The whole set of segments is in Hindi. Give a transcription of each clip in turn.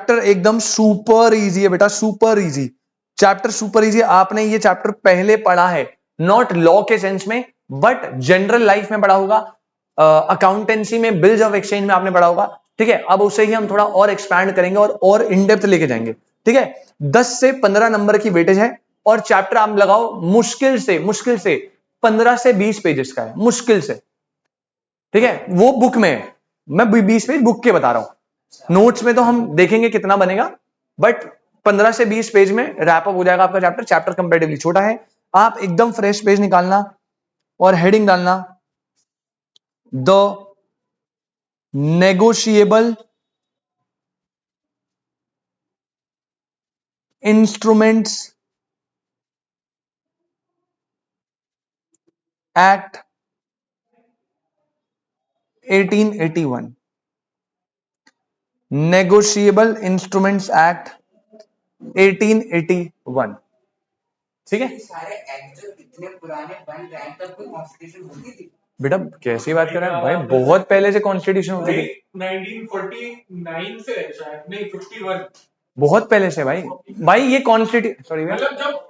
चैप्टर एकदम सुपर इजी है बेटा, super easy chapter, super easy. आपने ये चैप्टर पहले पढ़ा है, नॉट लॉ के सेंस में बट जनरल लाइफ में पढ़ा होगा, अकाउंटेंसी में, बिल्स ऑफ एक्सचेंज में आपने पढ़ा होगा, ठीक है। अब उसे ही हम थोड़ा और एक्सपैंड करेंगे और इन डेप्थ लेके जाएंगे, ठीक है। 10 से 15 नंबर की वेटेज है और चैप्टर आप लगाओ मुश्किल से 15 से 20 पेजेस का है, मुश्किल से, ठीक है। वो बुक में है, मैं 20 पेज बुक के बता रहा हूं, नोट्स में तो हम देखेंगे कितना बनेगा, बट 15 से 20 पेज में रैप अप हो जाएगा आपका चैप्टर। चैप्टर कंपैरेटिवली छोटा है। आप एकदम फ्रेश पेज निकालना और हेडिंग डालना the negotiable instruments act 1881, negotiable instruments act 1881, ठीक है। सारे एक्ट जो इतने पुराने बन रहे हैं तब कोई कॉन्स्टिट्यूशन होती थी? बेटा कैसी बात कर रहे हैं भाई, बहुत पहले से कॉन्स्टिट्यूशन होती थी, 1949 से है शायद, नहीं 51, बहुत पहले से भाई। भाई ये कॉन्स्टिट्यूशन, सॉरी मतलब जब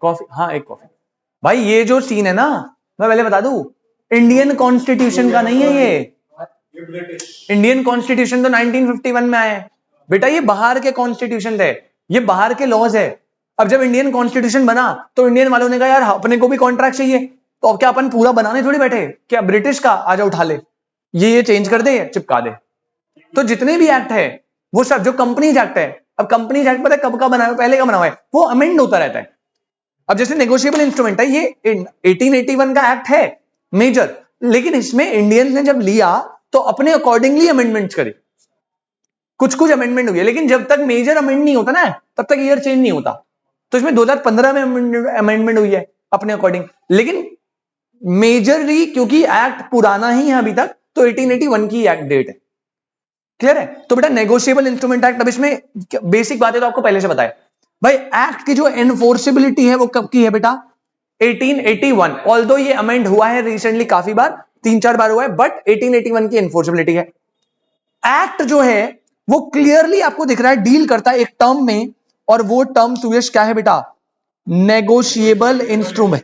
कॉफी, हाँ एक कॉफी। भाई ये जो सीन है ना, मैं पहले बता दूं, इंडियन कॉन्स्टिट्यूशन का नहीं है ये ब्रिटिश, इंडियन कॉन्स्टिट्यूशन तो 1951 में आया है बेटा, ये बाहर के कॉन्स्टिट्यूशन थे, ये बाहर के लॉज है। अब जब इंडियन कॉन्स्टिट्यूशन बना तो इंडियन वालों ने कहा यार अपने को भी कॉन्ट्रैक्ट चाहिए, तो अब क्या अपन पूरा बनाने थोड़ी बैठे, क्या ब्रिटिश का आजा उठा ले, ये चेंज कर दे, चिपका दे। तो जितने भी एक्ट है वो सब, जो कंपनीज एक्ट है, अब कंपनीज एक्ट पता है कब का बना है, पहले का बना हुआ है, वो अमेंड होता रहता है। अब जैसे नेगोशिएबल इंस्ट्रूमेंट है, ये 1881 का एक्ट है मेजर, लेकिन इसमें इंडियंस ने जब लिया तो अपने अकॉर्डिंगली अमेंडमेंट्स करे, कुछ कुछ अमेंडमेंट हुई है, लेकिन जब तक मेजर अमेंड नहीं होता ना तब तक ईयर चेंज नहीं होता। तो इसमें 2015 में अमेंडमेंट हुई है अपने अकॉर्डिंग, लेकिन मेजरली क्योंकि एक्ट पुराना ही है अभी तक, तो 1881 की एक्ट डेट है। क्लियर है? तो बेटा नेगोशिएबल इंस्ट्रूमेंट एक्ट, अब इसमें बेसिक बातें तो आपको पहले से बताए भाई। एक्ट की जो एनफोर्सेबिलिटी है वो कब की है बेटा, 1881। ऑल्दो ये अमेंड हुआ है रिसेंटली काफी बार, 3-4 बार हुआ है, बट 1881 की एनफोर्सेबिलिटी है। एक्ट जो है वो क्लियरली आपको दिख रहा है डील करता है एक टर्म में, और वो टर्म सुयश क्या है बेटा, नेगोशिएबल इंस्ट्रूमेंट।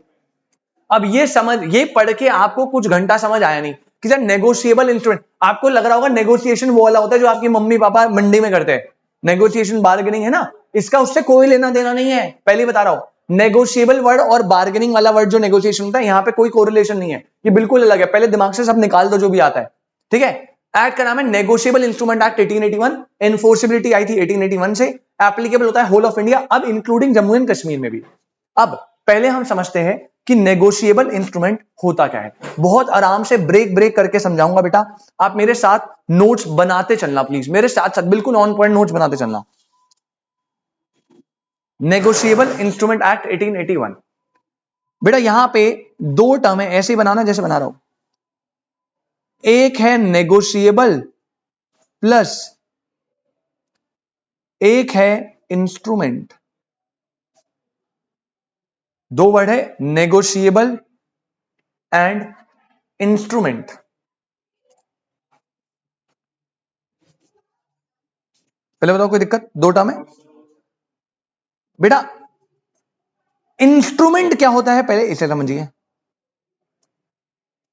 अब ये समझ, ये पढ़ के आपको कुछ घंटा समझ आया नहीं कि सर नेगोशिएबल इंस्ट्रूमेंट, आपको लग रहा होगा नेगोशिएशन वो वाला होता है जो आपकी मम्मी पापा मंडी में करते हैं, नेगोशिएशन बार्गेनिंग है ना, इसका उससे कोई लेना देना नहीं है, पहले बता रहा हूं। नेगोशिएबल वर्ड और बार्गेनिंग वाला वर्ड जो नेगोशिएशन होता है, यहां पे कोई कोरिलेशन नहीं है, ये बिल्कुल अलग है। पहले दिमाग से सब निकाल दो जो भी आता है, ठीक है। एक्ट का नाम है नेगोशिएबल इंस्ट्रूमेंट एक्ट 1881, एनफोर्सेबिलिटी आई थी 1881 से, एप्लीकेबल होता है होल ऑफ इंडिया, अब इंक्लूडिंग जम्मू एंड कश्मीर में भी। अब पहले हम समझते हैं कि नेगोशिएबल इंस्ट्रूमेंट होता क्या है, बहुत आराम से ब्रेक ब्रेक करके समझाऊंगा बेटा, आप मेरे साथ नोट्स बनाते चलना प्लीज, मेरे साथ साथ बिल्कुल ऑन पॉइंट नोट्स बनाते चलना। नेगोशिएबल इंस्ट्रूमेंट एक्ट 1881, बेटा यहां पे दो टर्म है, ऐसे ही बनाना जैसे बना रहा हूं, एक है नेगोशिएबल प्लस एक है इंस्ट्रूमेंट। दो वर्ड है, नेगोशिएबल एंड इंस्ट्रूमेंट। पहले बताओ कोई दिक्कत, दो टर्म है बेटा। इंस्ट्रूमेंट क्या होता है पहले इसे समझिए।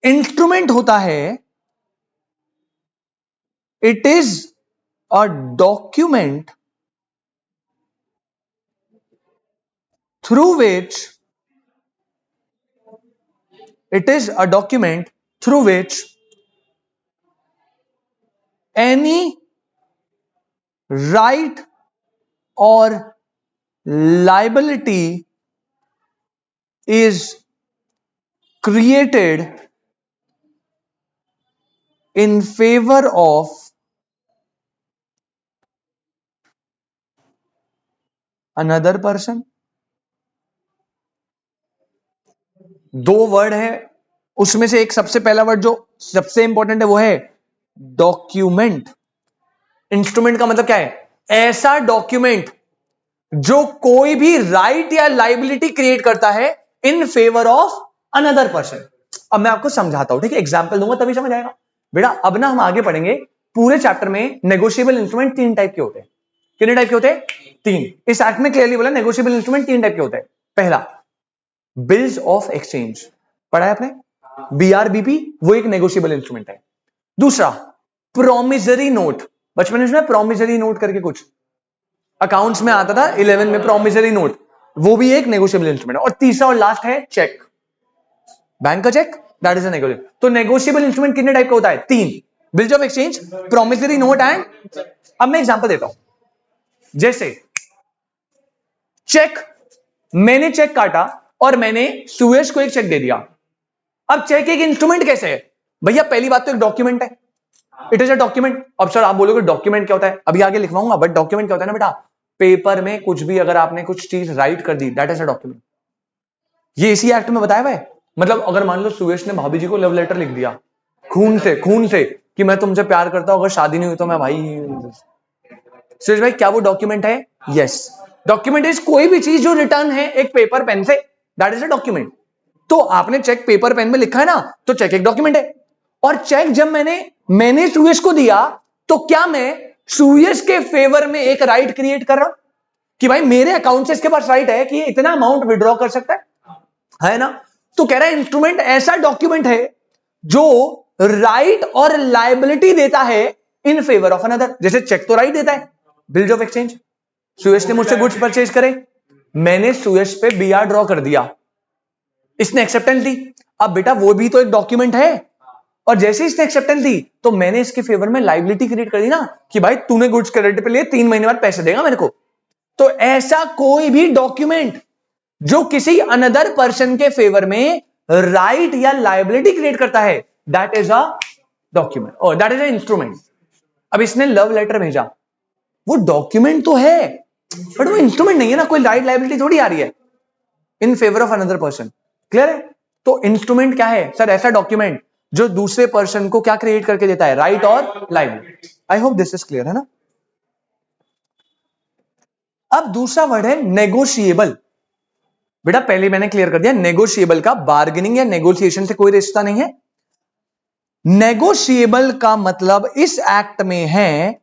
इंस्ट्रूमेंट होता है, it is a document through which, it is a document through which any right or liability is created in favor of another person। दो वर्ड है, उसमें से एक सबसे पहला वर्ड जो सबसे इंपॉर्टेंट है वो है डॉक्यूमेंट। इंस्ट्रूमेंट का मतलब क्या है, ऐसा डॉक्यूमेंट जो कोई भी राइट या लाइबिलिटी क्रिएट करता है in favour of another person. अब मैं आपको समझाता हूं, ठीक है, एग्जांपल दूंगा तभी समझ आएगा बेटा। अब ना हम आगे पढ़ेंगे पूरे चैप्टर में, नेगोशिएबल इंस्ट्रूमेंट 3 टाइप के होते हैं, कितने टाइप के होते हैं? 3। इस एक्ट में क्लियरली बोला नेगोशिएबल इंस्ट्रूमेंट 3 टाइप के होते हैं। पहला बिल्स ऑफ एक्सचेंज, पढ़ा है आपने, BRBP, वो एक नेगोशिएबल इंस्ट्रूमेंट है। दूसरा प्रोमिसरी नोट, बचपन में सुना प्रोमिसरी नोट करके कुछ अकाउंट्स में आता था 11 में, प्रोमिसरी नोट, वो भी एक नेगोशिएबल इंस्ट्रूमेंट है। और तीसरा और लास्ट है चेक, बैंक का cheque, that is a negotiable. तो नेगोशिएबल इंस्ट्रूमेंट कितने टाइप का होता है? 3, bills of exchange, promissory note and. अब मैं एग्जांपल देता हूं, जैसे चेक, मैंने चेक काटा और मैंने सुयश को एक चेक दे दिया। अब चेक एक इंस्ट्रूमेंट कैसे है भैया? पहली बात तो एक डॉक्यूमेंट है, इट इज अ डॉक्यूमेंट। अब सर आप बोलोगे डॉक्यूमेंट क्या होता है, अभी आगे लिखवाऊंगा, बट डॉक्यूमेंट क्या होता है ना बेटा, पेपर में कुछ भी अगर आपने कुछ चीज राइट कर दी, दैट इज अ डॉक्यूमेंट। ये इसी एक्ट में बताया हुआ है। मतलब अगर मान लो सुयश ने भाभी जी को लव लेटर लिख दिया खून से कि मैं तुमसे प्यार करता हूं, अगर शादी नहीं हुई तो मैं भाई। सुयश भाई क्या वो डॉक्यूमेंट है? यस, डॉक्यूमेंट इज कोई भी चीज जो रिटर्न है एक पेपर पेन से, दैट इज अ डॉक्यूमेंट। तो आपने चेक पेपर पेन में लिखा है ना, तो चेक एक डॉक्यूमेंट है। और चेक जब मैंने सुयश को दिया, तो क्या मैं सुयश के फेवर में एक राइट क्रिएट कर रहा हूं कि भाई मेरे अकाउंट से इसके पास राइट है कि इतना अमाउंट विड्रॉ कर सकता है ना? तो कह रहा है इंस्ट्रूमेंट ऐसा डॉक्यूमेंट है जो राइट और लायबिलिटी देता है इन फेवर ऑफ अनदर। जैसे चेक तो राइट देता है, बिल्स ऑफ एक्सचेंज, सुयश ने मुझसे गुड्स परचेज करे, मैंने सुयश पे BR ड्रॉ कर दिया, इसने एक्सेप्टेंस दी। अब बेटा वो भी तो एक डॉक्यूमेंट है, और जैसे इसने एक्सेप्टेंस दी तो मैंने इसके फेवर में लायबिलिटी क्रिएट कर दी ना कि भाई तूने गुड्स क्रेडिट पे लिए, 3 महीने बाद पैसे देगा मेरे को। तो ऐसा कोई भी डॉक्यूमेंट जो किसी अनदर पर्सन के फेवर में राइट या लायबिलिटी क्रिएट करता है, दैट इज अ डॉक्यूमेंट और दैट इज अ इंस्ट्रूमेंट। अब इसने लव लेटर भेजा, वो डॉक्यूमेंट तो है बट वो इंस्ट्रूमेंट नहीं है ना, कोई राइट लायबिलिटी थोड़ी आ रही है in favour of another person. Clear है? तो इंस्ट्रूमेंट क्या है सर? ऐसा डॉक्यूमेंट जो दूसरे पर्सन को क्या क्रिएट करके देता है? राइट और liability. I hope this is clear, है ना? अब दूसरा वर्ड है नेगोशिएबल। बेटा पहले मैंने क्लियर कर दिया, नेगोशिएबल का बार्गेनिंग या नेगोशिएशन से कोई रिश्ता नहीं है। नेगोशिएबल का मतलब इस एक्ट में है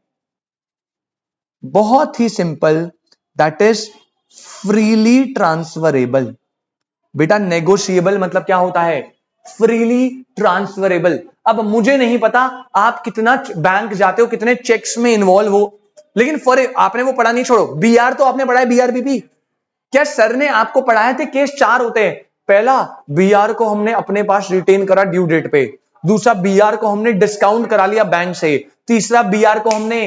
बहुत ही simple, that is freely transferable. बेटा नेगोशिएबल मतलब क्या होता है? Freely transferable. अब मुझे नहीं पता आप कितना बैंक जाते हो, कितने चेक्स में इन्वॉल्व हो, लेकिन फॉर आपने वो पढ़ा नहीं, छोड़ो, BR तो आपने पढ़ा है, BRBP। क्या सर ने आपको पढ़ाया थे केस 4 होते हैं? पहला BR को हमने अपने पास रिटेन करा ड्यू डेट पे, दूसरा BR को हमने डिस्काउंट करा लिया बैंक से, तीसरा BR को हमने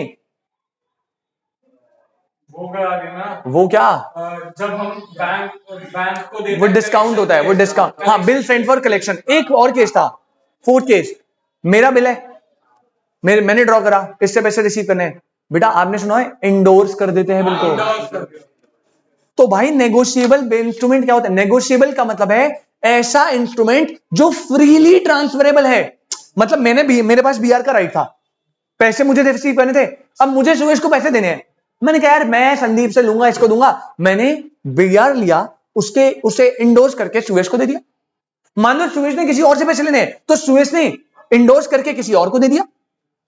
वो करा देना, वो क्या जब हम बैंक को देते वो डिस्काउंट होता है, वो डिस्काउंट, हाँ, बिल सेंट फॉर कलेक्शन। एक और केस था, 4th केस, मेरा बिल है, मैंने ड्रॉ करा, इससे पैसे रिसीव करने हैं। बेटा आपने सुना है इंडोर्स कर देते हैं बिल को। तो भाई नेगोशिएबल इंस्ट्रूमेंट क्या होता है? नेगोशिएबल का मतलब है ऐसा इंस्ट्रूमेंट जो फ्रीली ट्रांसफरेबल है। मतलब मेरे पास BR का राइट था, पैसे मुझे रिसीव करने थे, अब मुझे सुयश को पैसे देने हैं। मैंने कहा यार मैं संदीप से लूंगा, इसको दूंगा, मैंने BR लिया, उसे इंडोर्स करके सुयश को दे दिया। मान लो सुयश ने किसी और से पैसे लेने हैं, तो सुयश ने इंडोर्स करके किसी और को दे दिया,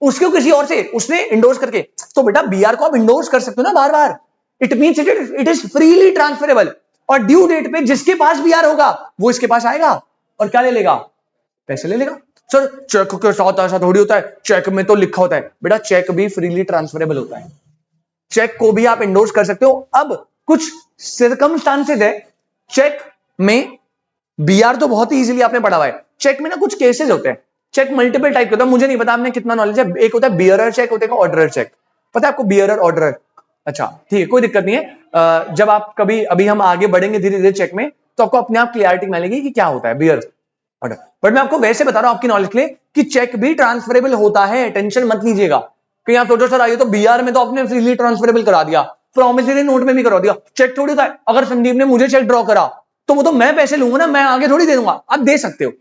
उसको किसी और से उसने इंडोर्स करके। तो बेटा BR को आप इंडोर्स कर सकते हो ना बार बार, it means it is freely transferable. और ड्यू डेट पे जिसके पास BR होगा वो इसके पास आएगा और क्या ले लेगा? पैसे ले लेगा। सर चेक के साथ ऐसा थोड़ी होता है, चेक में तो लिखा होता है। बेटा चेक भी फ्रीली ट्रांसफरेबल होता है, चेक को भी आप इंडोर्स कर सकते हो। अब कुछ सर्कमस्टांसेस है चेक में, BR तो बहुत ही इजीली आपने पढ़ा हुआ है, चेक में ना कुछ केसेस होते हैं। चेक मल्टीपल टाइप के होता है, मुझे नहीं पता आपने कितना नॉलेज है। एक होता है बियरर चेक, होता है ऑर्डरर चेक। पता है आपको बियरर ऑर्डरर? अच्छा ठीक है, कोई दिक्कत नहीं है। जब आप कभी, अभी हम आगे बढ़ेंगे धीरे धीरे चेक में, तो आपको अपने आप क्लियरिटी मिलेगी कि क्या होता है बियर ऑर्डर। बट मैं आपको वैसे बता रहा हूं आपकी नॉलेज के लिए कि चेक भी ट्रांसफरेबल होता है, टेंशन मत लीजिएगा। कि आप सोचो सर आइए तो BR में तो आपने फ्रीली ट्रांसफरेबल करा दिया, प्रॉमिसरी नोट में भी करा दिया, चेक थोड़ी होता है। अगर संदीप ने मुझे चेक ड्रॉ करा तो वो तो मैं पैसे लूंगा ना, मैं आगे थोड़ी दे दूंगा। आप दे सकते हो,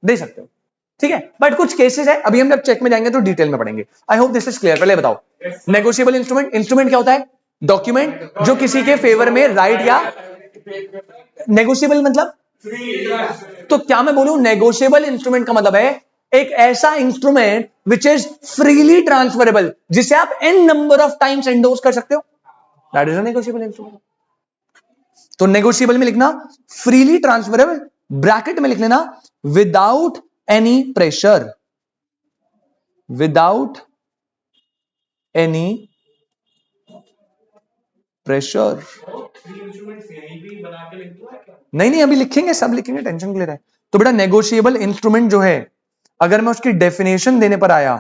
दे सकते हो, ठीक है। बट कुछ केसेस है, अभी हम जब चेक में जाएंगे तो डिटेल में पढ़ेंगे। I hope this is clear. पहले बताओ नेगोशिएबल इंस्ट्रूमेंट, इंस्ट्रूमेंट क्या होता है? डॉक्यूमेंट जो किसी के फेवर में राइट या नेगोशिएबल मतलब, तो क्या मैं बोलूं नेगोशिएबल इंस्ट्रूमेंट का मतलब है एक ऐसा instrument which is freely transferable, जिसे आप n number of times endorse कर सकते हो, that is a negotiable instrument. तो नेगोशिएबल में लिखना फ्रीली ट्रांसफरेबल, ब्रैकेट में लिख लेना without any pressure, without any pressure. Three instruments यहीं भी बना के लिख दूं क्या? नहीं, अभी लिखेंगे, सब लिखेंगे, टेंशन क्लियर है. तो बेटा नेगोशिएबल इंस्ट्रूमेंट जो है, अगर मैं उसकी डेफिनेशन देने पर आया,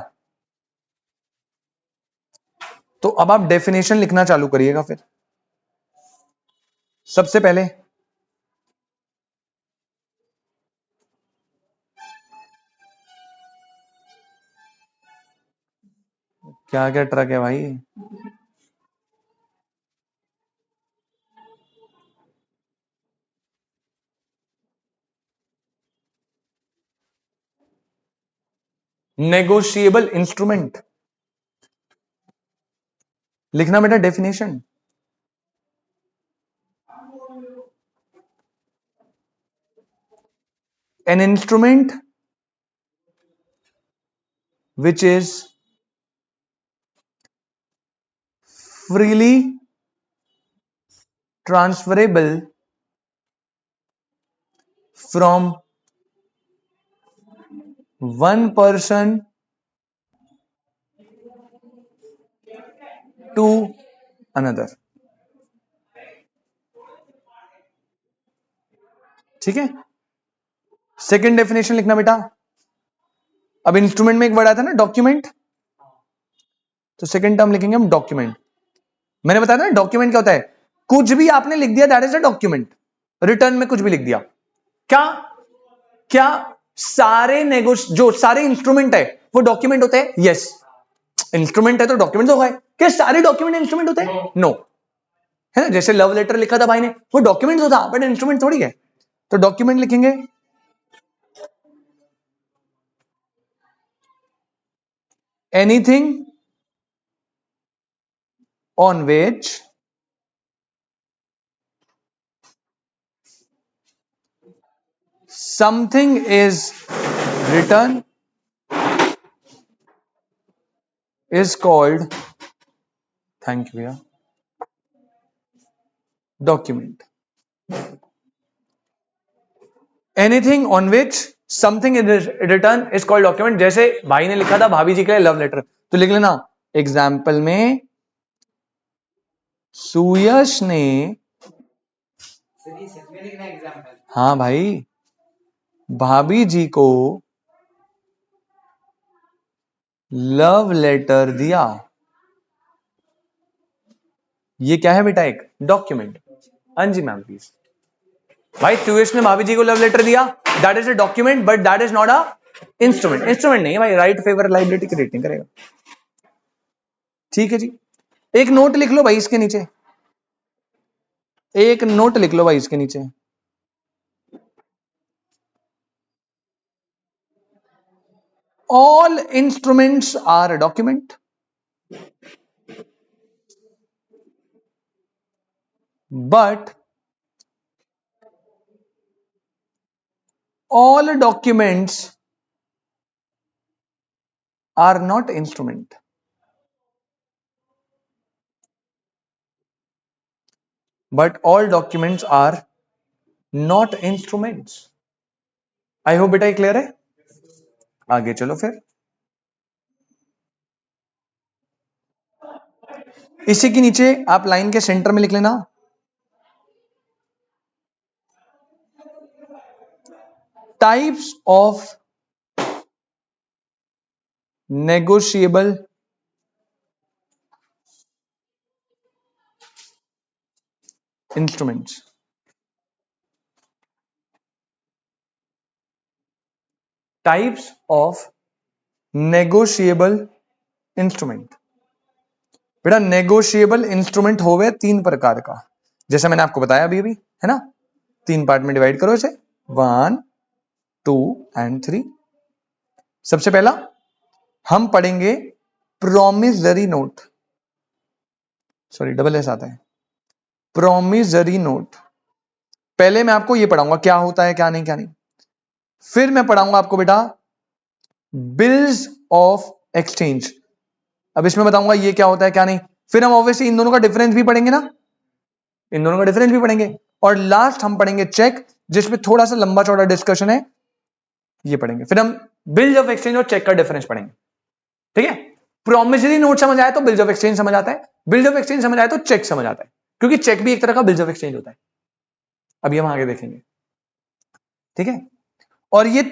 तो अब आप डेफिनेशन लिखना चालू करिएगा. फिर सबसे पहले क्या क्या ट्रक है भाई, नेगोशिएबल इंस्ट्रूमेंट लिखना बेटा definition. An instrument which is freely transferable from one person to another. ठीक है. सेकेंड डेफिनेशन लिखना बेटा. अब इंस्ट्रूमेंट में एक वर्ड आता है ना डॉक्यूमेंट, तो सेकेंड टर्म लिखेंगे हम डॉक्यूमेंट. मैंने बताया ना डॉक्यूमेंट क्या होता है, कुछ भी आपने लिख दिया that is a document. Return में कुछ भी लिख दिया, क्या क्या सारे जो सारे इंस्ट्रूमेंट है वो डॉक्यूमेंट होते हैं? यस. इंस्ट्रूमेंट है तो डॉक्यूमेंट होगा. क्या सारे डॉक्यूमेंट इंस्ट्रूमेंट होते हैं? नो. है ना, जैसे लव लेटर लिखा था भाई ने, वो डॉक्यूमेंट होता, बट इंस्ट्रूमेंट थोड़ी है. तो डॉक्यूमेंट लिखेंगे anything on which something is written is called, thank you भैया, document. Anything on which something is written is called document. जैसे भाई ने लिखा था भाभी जी के लिए लव लेटर, तो लिख लेना एग्जाम्पल में सुयश ने, सर ये सच में लिखना एग्जाम्पल? हाँ भाई, भाभी जी को लव लेटर दिया. ये क्या है बेटा? एक डॉक्यूमेंट. हाँ जी मैम प्लीज. भाई सुयश ने भाभी जी को लव लेटर दिया, that is a document, but that is not a instrument. Instrument नहीं है भाई, राइट फेवर लाइबिलिटी की रेटिंग करेगा. ठीक है जी. एक नोट लिख लो भाई इसके नीचे, एक नोट लिख लो भाई इसके नीचे. All instruments are a document, but all documents are not instrument. But all documents are not instruments. I hope बेटा ये क्लियर है. आगे चलो फिर. इसी के नीचे आप लाइन के सेंटर में लिख लेना types of negotiable instruments. Types of negotiable instrument. बेटा नेगोशिएबल इंस्ट्रूमेंट हो गए तीन प्रकार का, जैसा मैंने आपको बताया अभी अभी, है ना. तीन पार्ट में डिवाइड करो इसे, 1, 2 and 3. सबसे पहला हम पढ़ेंगे promissory note, sorry double S आता है, प्रोमिसरी नोट. पहले मैं आपको ये पढ़ाऊंगा क्या होता है क्या नहीं क्या नहीं. फिर मैं पढ़ाऊंगा आपको बेटा बिल्स ऑफ एक्सचेंज। अब इसमें बताऊंगा ये क्या होता है क्या नहीं, फिर हम ऑब्वियसली इन दोनों का डिफरेंस भी पढ़ेंगे ना, इन दोनों का डिफरेंस भी पढ़ेंगे, और लास्ट हम पढ़ेंगे चेक, जिसमें थोड़ा सा लंबा चौड़ा डिस्कशन है, ये पढ़ेंगे। फिर हम बिल्स ऑफ एक्सचेंज और चेक का डिफरेंस पढ़ेंगे, ठीक है। प्रोमिसरी नोट समझ आया तो बिल्स ऑफ एक्सचेंज समझ आता है, बिल्स ऑफ एक्सचेंज समझ आया तो चेक समझ आता है, क्योंकि चेक भी एक तरह का बिल्स ऑफ एक्सचेंज होता है। अभी हम आगे देखेंगे, ठीक है। और ये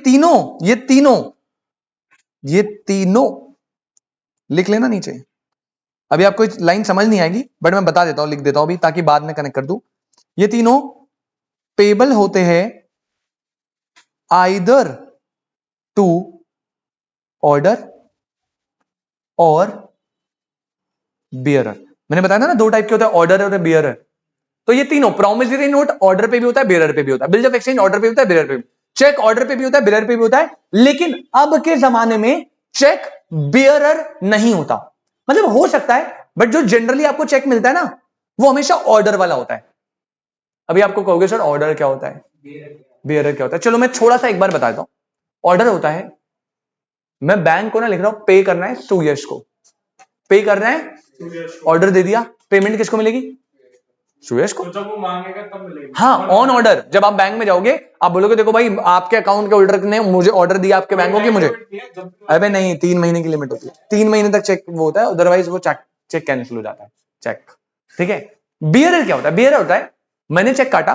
तीनों लिख लेना नीचे। अभी आपको लाइन समझ नहीं आएगी, बट मैं बता देता हूं, लिख देता हूं अभी, ताकि बाद में कनेक्ट कर दूं। ये तीनों पेबल होते हैं आइदर टू ऑर्डर और बियरर। मैंने बताया था ना दो टाइप के होते हैं, ऑर्डर और बियरर। तो ये तीनों प्रोमिसरी नोट ऑर्डर पे भी होता है, बियरर पे भी होता है, बिल्स ऑफ एक्सचेंज ऑर्डर पे होता है, बियरर पे भी, चेक ऑर्डर पे भी होता है, बियरर पे भी होता है। लेकिन अब के जमाने में चेक बियरर नहीं होता, मतलब हो सकता है, बट जो जनरली आपको चेक मिलता है ना, वो हमेशा ऑर्डर वाला होता है। अभी आपको कहोगे सर ऑर्डर क्या होता है, बियरर क्या होता है, चलो मैं थोड़ा सा एक बार बता देता हूं। ऑर्डर होता है, मैं बैंक को ना लिख रहा हूं पे करना है सुयश को, पे करना है, ऑर्डर दे दिया, पेमेंट किसको मिलेगी, सुयश को। तो जब वो मांगेगा तब मिलेगी। हाँ, ऑन ऑर्डर। जब आप बैंक में जाओगे, आप बोलोगे देखो भाई आपके अकाउंट के होल्डर ने मुझे ऑर्डर दिया आपके बैंक को कि मुझे, अबे नहीं, 3 महीने की लिमिट होती है, 3 महीने तक चेक वो होता है, अदरवाइज वो चेक कैंसिल हो जाता है, चेक, ठीक है। बियरर क्या होता है, बियरर होता है मैंने चेक काटा,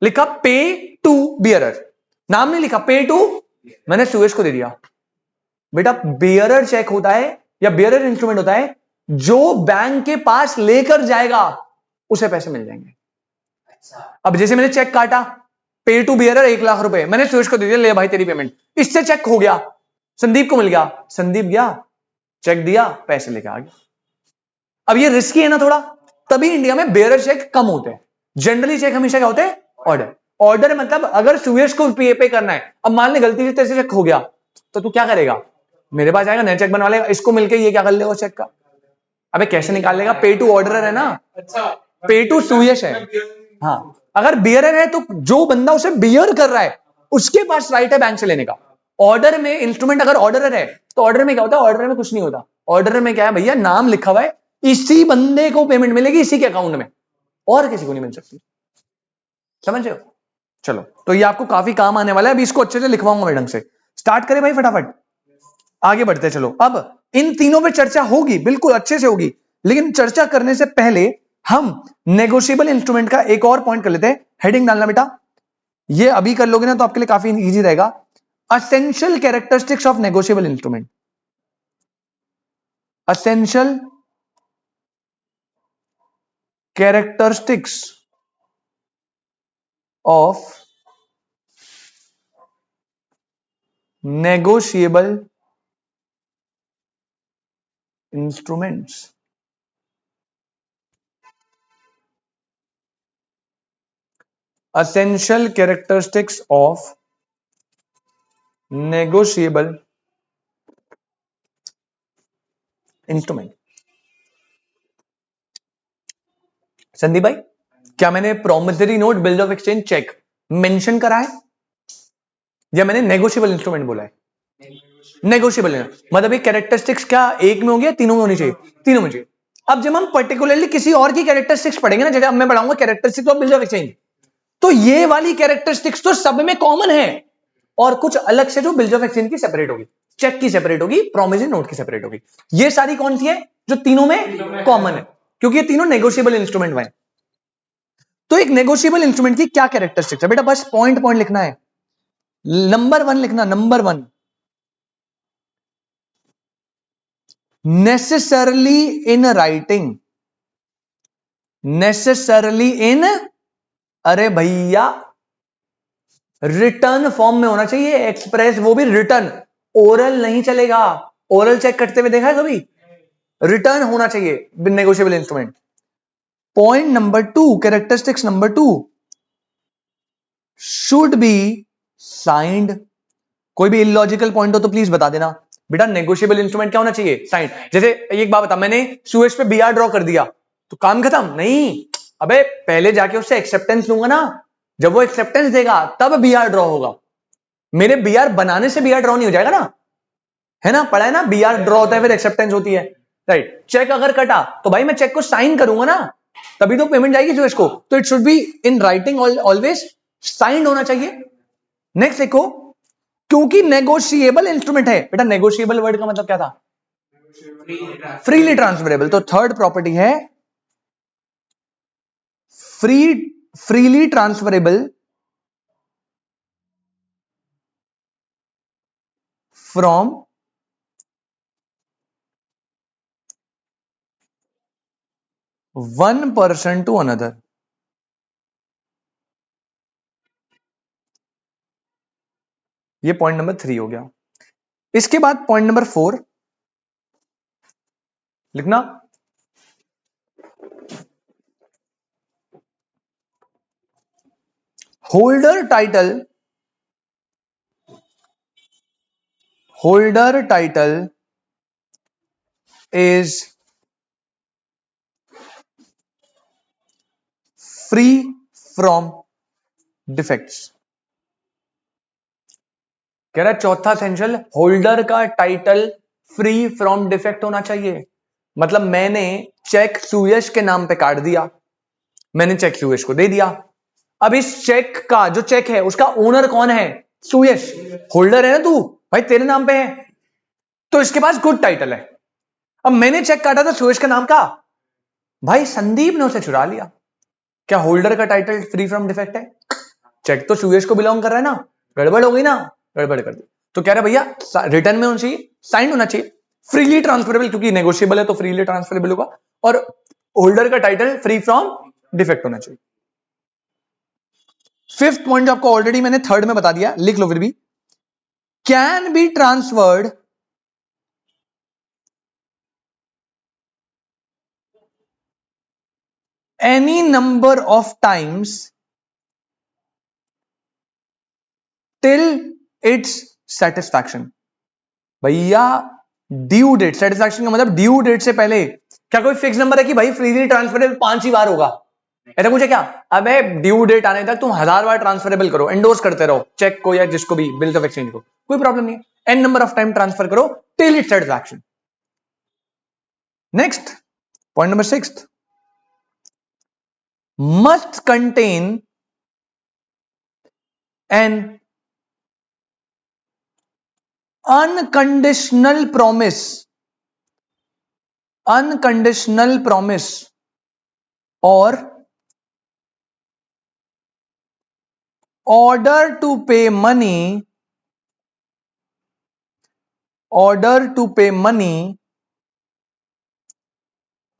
लिखा पे टू बियरर, नाम नहीं लिखा, पे टू, मैंने सुयश को दे दिया। बेटा बियरर चेक होता है या बियरर इंस्ट्रूमेंट होता है जो बैंक के पास लेकर जाएगा उसे पैसे मिल जाएंगे। अच्छा, अब जैसे मैंने चेक काटा, पे टू बियरर 1 लाख रुपए, मैंने सुरेश को दे दिया, ले भाई तेरी पेमेंट, इससे चेक हो गया, संदीप को मिल गया, संदीप गया चेक दिया, पैसे लेके आ गया। अब ये रिस्की है ना थोड़ा, तभी इंडिया में बेयरर चेक कम होते हैं। जनरली चेक हमेशा क्या होते हैं, ऑर्डर। ऑर्डर मतलब अगर सुरेश को पे करना है, अब मान ले गलती से तेरे से चेक हो गया, तो तू क्या करेगा, मेरे पास आएगा, नया चेक बनवा लेगा, इसको मिलकर ये क्या कर लेगा चेक का, अबे कैसे निकाल लेगा, पे टू ऑर्डर है ना, अच्छा, पे टू सुयश है। हाँ, अगर बियरर है तो जो बंदा उसे बियर कर रहा है उसके पास राइट है बैंक से लेने का। ऑर्डर में इंस्ट्रूमेंट अगर ऑर्डर है तो ऑर्डर में क्या होता है, ऑर्डर में कुछ नहीं होता। ऑर्डर में क्या है भैया, नाम लिखा हुआ है, इसी बंदे को पेमेंट मिलेगी इसी के अकाउंट में, और किसी को नहीं मिल सकती, समझ रहे हो। चलो, तो ये आपको काफी काम आने वाला है, अभी इसको अच्छे से लिखवाऊंगा मैं ढंग से। स्टार्ट करें भाई फटाफट, आगे बढ़ते चलो। अब इन तीनों पे चर्चा होगी, बिल्कुल अच्छे से होगी, लेकिन चर्चा करने से पहले हम नेगोशिएबल इंस्ट्रूमेंट का एक और पॉइंट कर लेते हैं। हेडिंग डालना बेटा, ये अभी कर लोगे ना तो आपके लिए काफी इजी रहेगा। Essential characteristics of negotiable instrument, essential characteristics of negotiable instruments. essential characteristics of negotiable instrument। Sandeep भाई, क्या मैंने promissory note, bills of exchange, cheque mention करा है, या मैंने नेगोशिएबल इंस्ट्रूमेंट बोला है? नेगोशिएबल मतलब ये कैरेक्टरिस्टिक्स क्या एक में होंगे, तीनों में होनी चाहिए, तीनों में चाहिए। अब जब हम पर्टिकुलरली किसी और की कैरेक्टरिस्टिक्स पढ़ेंगे ना, जैसे अब मैं पढ़ाऊंगा characteristics of bills of exchange, तो ये वाली कैरेक्टरिस्टिक्स तो सब में कॉमन है, और कुछ अलग से जो बिल्स ऑफ एक्सचेंज की सेपरेट होगी, चेक की सेपरेट होगी, प्रोमिसरी नोट की सेपरेट होगी। ये सारी कौन सी है, जो तीनों में कॉमन है, क्योंकि ये तीनों नेगोशिएबल इंस्ट्रूमेंट हैं। तो एक नेगोशिएबल इंस्ट्रूमेंट की क्या कैरेक्टरिस्टिक्स है बेटा, बस पॉइंट पॉइंट लिखना है। नंबर 1 लिखना, number 1, necessarily in writing, necessarily in, अरे भैया रिटर्न फॉर्म में होना चाहिए, एक्सप्रेस, वो भी रिटर्न, ओरल नहीं चलेगा। ओरल चेक करते हुए देखा है कभी, रिटर्न होना चाहिए negotiable instrument. Point number 2, characteristics number 2, should be signed. कोई भी इलॉजिकल पॉइंट हो तो प्लीज बता देना बेटा, नेगोशिएबल इंस्ट्रूमेंट क्या होना चाहिए, साइंड। जैसे एक बात बता, मैंने सुएश पे बीआर ड्रॉ कर दिया तो काम खत्म नहीं, अबे पहले जाके उससे एक्सेप्टेंस लूंगा ना, जब वो एक्सेप्टेंस देगा तब बीआर ड्रॉ होगा। मेरे बीआर बनाने से बीआर ड्रॉ नहीं हो जाएगा ना, है ना, पढ़ा है ना, BR ड्रॉ होता है फिर एक्सेप्टेंस होती है, राइट। चेक अगर कटा तो भाई मैं चेक को साइन करूंगा ना, तभी तो पेमेंट जाएगी सुयश को, तो it should be in writing always signed होना चाहिए। नेक्स्ट देखो, क्योंकि नेगोशिएबल इंस्ट्रूमेंट है, बेटा नेगोशिएबल वर्ड का मतलब क्या था, फ्रीली ट्रांसफरेबल, तो थर्ड प्रॉपर्टी है freely transferable from one person to another. ये पॉइंट नंबर 3 हो गया। इसके बाद पॉइंट नंबर 4 लिखना, holder title is free from defects. कह रहा है चौथा एसेंशियल, होल्डर का टाइटल फ्री फ्रॉम डिफेक्ट होना चाहिए। मतलब मैंने चेक सुयश के नाम पे काट दिया, मैंने चेक सुयश को दे दिया, अब इस चेक का जो चेक है उसका ओनर कौन है, सुयश, होल्डर है ना तू, भाई तेरे नाम पे है, तो इसके पास गुड टाइटल है। अब मैंने चेक काटा था सुयश के नाम का, भाई संदीप ने उसे चुरा लिया, क्या होल्डर का टाइटल फ्री फ्रॉम डिफेक्ट है? चेक तो सुयश को बिलोंग कर रहा है ना, गड़बड़ हो गई ना, गड़बड़ कर दी। तो कह रहा भैया रिटर्न में होना चाहिए, साइन होना चाहिए, फ्रीली ट्रांसफरेबल, क्योंकि नेगोशिएबल है तो फ्रीली ट्रांसफरेबल होगा, और होल्डर का टाइटल फ्री फ्रॉम डिफेक्ट होना चाहिए। फिफ्थ पॉइंट जो आपको ऑलरेडी मैंने थर्ड में बता दिया, लिख लो फिर भी, can be transferred any number of times till it's satisfaction. भैया ड्यू डेट, सेटिस्फैक्शन का मतलब ड्यू डेट से पहले। क्या कोई फिक्स नंबर है कि भाई फ्रीली ट्रांसफरेबल 5 ही बार होगा, ऐसा कुछ है क्या? अबे ड्यू डेट आने तक तुम 1000 बार ट्रांसफरेबल करो, एंडोर्स करते रहो चेक को या जिसको भी, बिल्स ऑफ एक्सचेंज को, कोई प्रॉब्लम नहीं है, n number of time transfer करो till it's satisfaction. Next point number 6, must contain an unconditional promise or order to pay money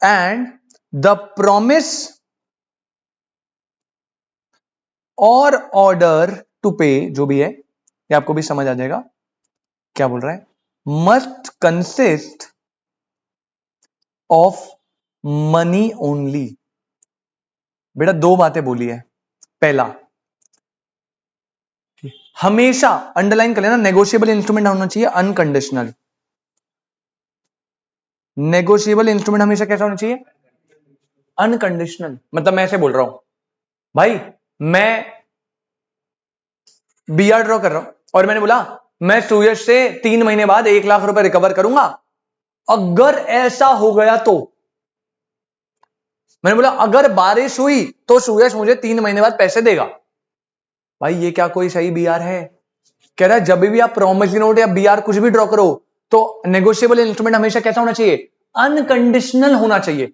and the promise और ऑर्डर टू पे, जो भी है ये आपको भी समझ आ जाएगा क्या बोल रहा है, must consist of money only. बेटा दो बातें बोली है, पहला हमेशा अंडरलाइन कर लेना, नेगोशिएबल इंस्ट्रूमेंट होना चाहिए अनकंडीशनल, नेगोशिएबल इंस्ट्रूमेंट हमेशा कैसा होना चाहिए, अनकंडीशनल। मतलब मैं ऐसे बोल रहा हूं, भाई मैं BR ड्रॉ कर रहा हूं और मैंने बोला मैं सुयश से 3 महीने बाद 1 लाख रुपए रिकवर करूंगा, अगर ऐसा हो गया तो, मैंने बोला अगर बारिश हुई तो सुयश मुझे 3 महीने बाद पैसे देगा। भाई ये क्या कोई सही BR है? कह रहा है जब भी आप प्रॉमिसरी नोट या BR कुछ भी ड्रॉ करो तो नेगोशिएबल इंस्ट्रूमेंट हमेशा कैसा होना चाहिए, अनकंडीशनल होना चाहिए,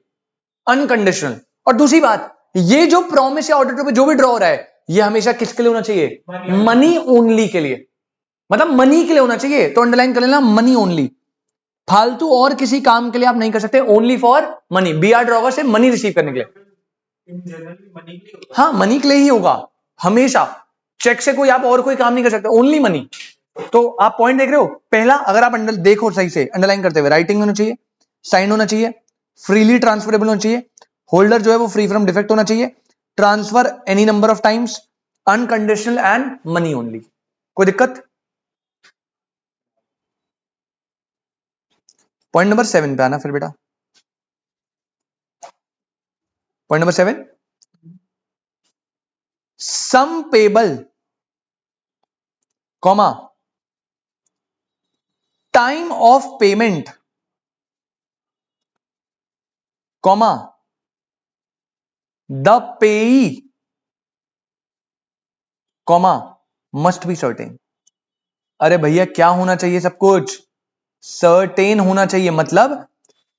अनकंडीशनल। और दूसरी बात, ये जो प्रॉमिस या ऑर्डर पे जो भी ड्रॉ हो रहा है ये हमेशा किसके लिए होना चाहिए, मनी ओनली के लिए, मतलब मनी के लिए होना चाहिए, तो अंडरलाइन कर लेना मनी ओनली, फालतू और किसी काम के लिए आप नहीं कर सकते, only for money. BR drawer से मनी रिसीव करने के लिए, इन जनरली मनी के लिए हाँ मनी के लिए ही होगा हमेशा, चेक से कोई आप और कोई काम नहीं कर सकते, ओनली मनी। तो आप पॉइंट देख रहे हो, पहला अगर आप अंडर देखो सही से अंडरलाइन करते हुए, राइटिंग होना चाहिए, साइन होना चाहिए, फ्रीली ट्रांसफरेबल होना चाहिए, होल्डर जो है वो फ्री फ्रॉम डिफेक्ट होना चाहिए, transfer any number of times, unconditional and money only. कोई दिक्कत? पॉइंट नंबर 7 पे आना फिर बेटा, point number 7, sum payable comma time of payment comma the payee comma must be certain. अरे भैया क्या होना चाहिए? सब कुछ सर्टेन होना चाहिए, मतलब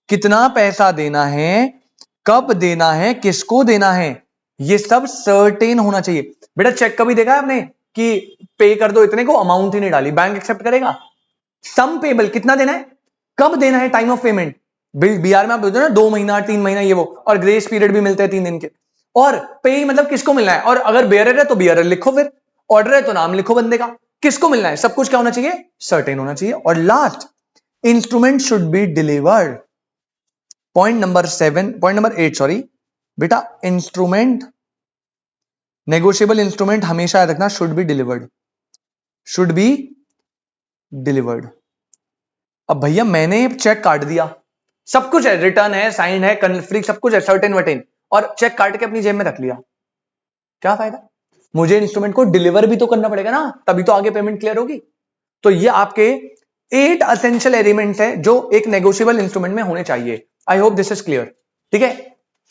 कितना पैसा देना है, कब देना है, किसको देना है, ये सब सर्टेन होना चाहिए। बेटा चेक कभी देखा है आपने कि पे कर दो इतने को, अमाउंट ही नहीं डाली, बैंक एक्सेप्ट करेगा? सम पेबल कितना देना है, कब देना है, टाइम ऑफ पेमेंट। बिहार में आप बोलते हो ना 2 महीना 3 महीना ये वो, और ग्रेस पीरियड भी मिलते हैं 3 दिन के। और पे मतलब किसको मिलना है, और अगर बेयरर है तो बेयरर लिखो, फिर ऑर्डर है तो नाम लिखो बंदे का, किसको मिलना है, सब कुछ क्या होना चाहिए, सर्टेन होना चाहिए। और last, instrument should be delivered. Point number 8 sorry बेटा, इंस्ट्रूमेंट, नेगोशिएबल इंस्ट्रूमेंट हमेशा याद रखना, should be delivered, should be delivered. अब भैया मैंने चेक काट दिया, सब कुछ है, रिटर्न है, साइन है, कन्फ्लिक्ट सब कुछ है, सर्टेन वर्टेन, और चेक काट के अपनी जेब में रख लिया, क्या फायदा? मुझे इंस्ट्रूमेंट को डिलीवर भी तो करना पड़ेगा ना, तभी तो आगे पेमेंट क्लियर होगी। तो ये आपके 8 एसेंशियल एलिमेंट्स है जो एक नेगोशिएबल इंस्ट्रूमेंट में होने चाहिए। I hope this is clear. ठीक है,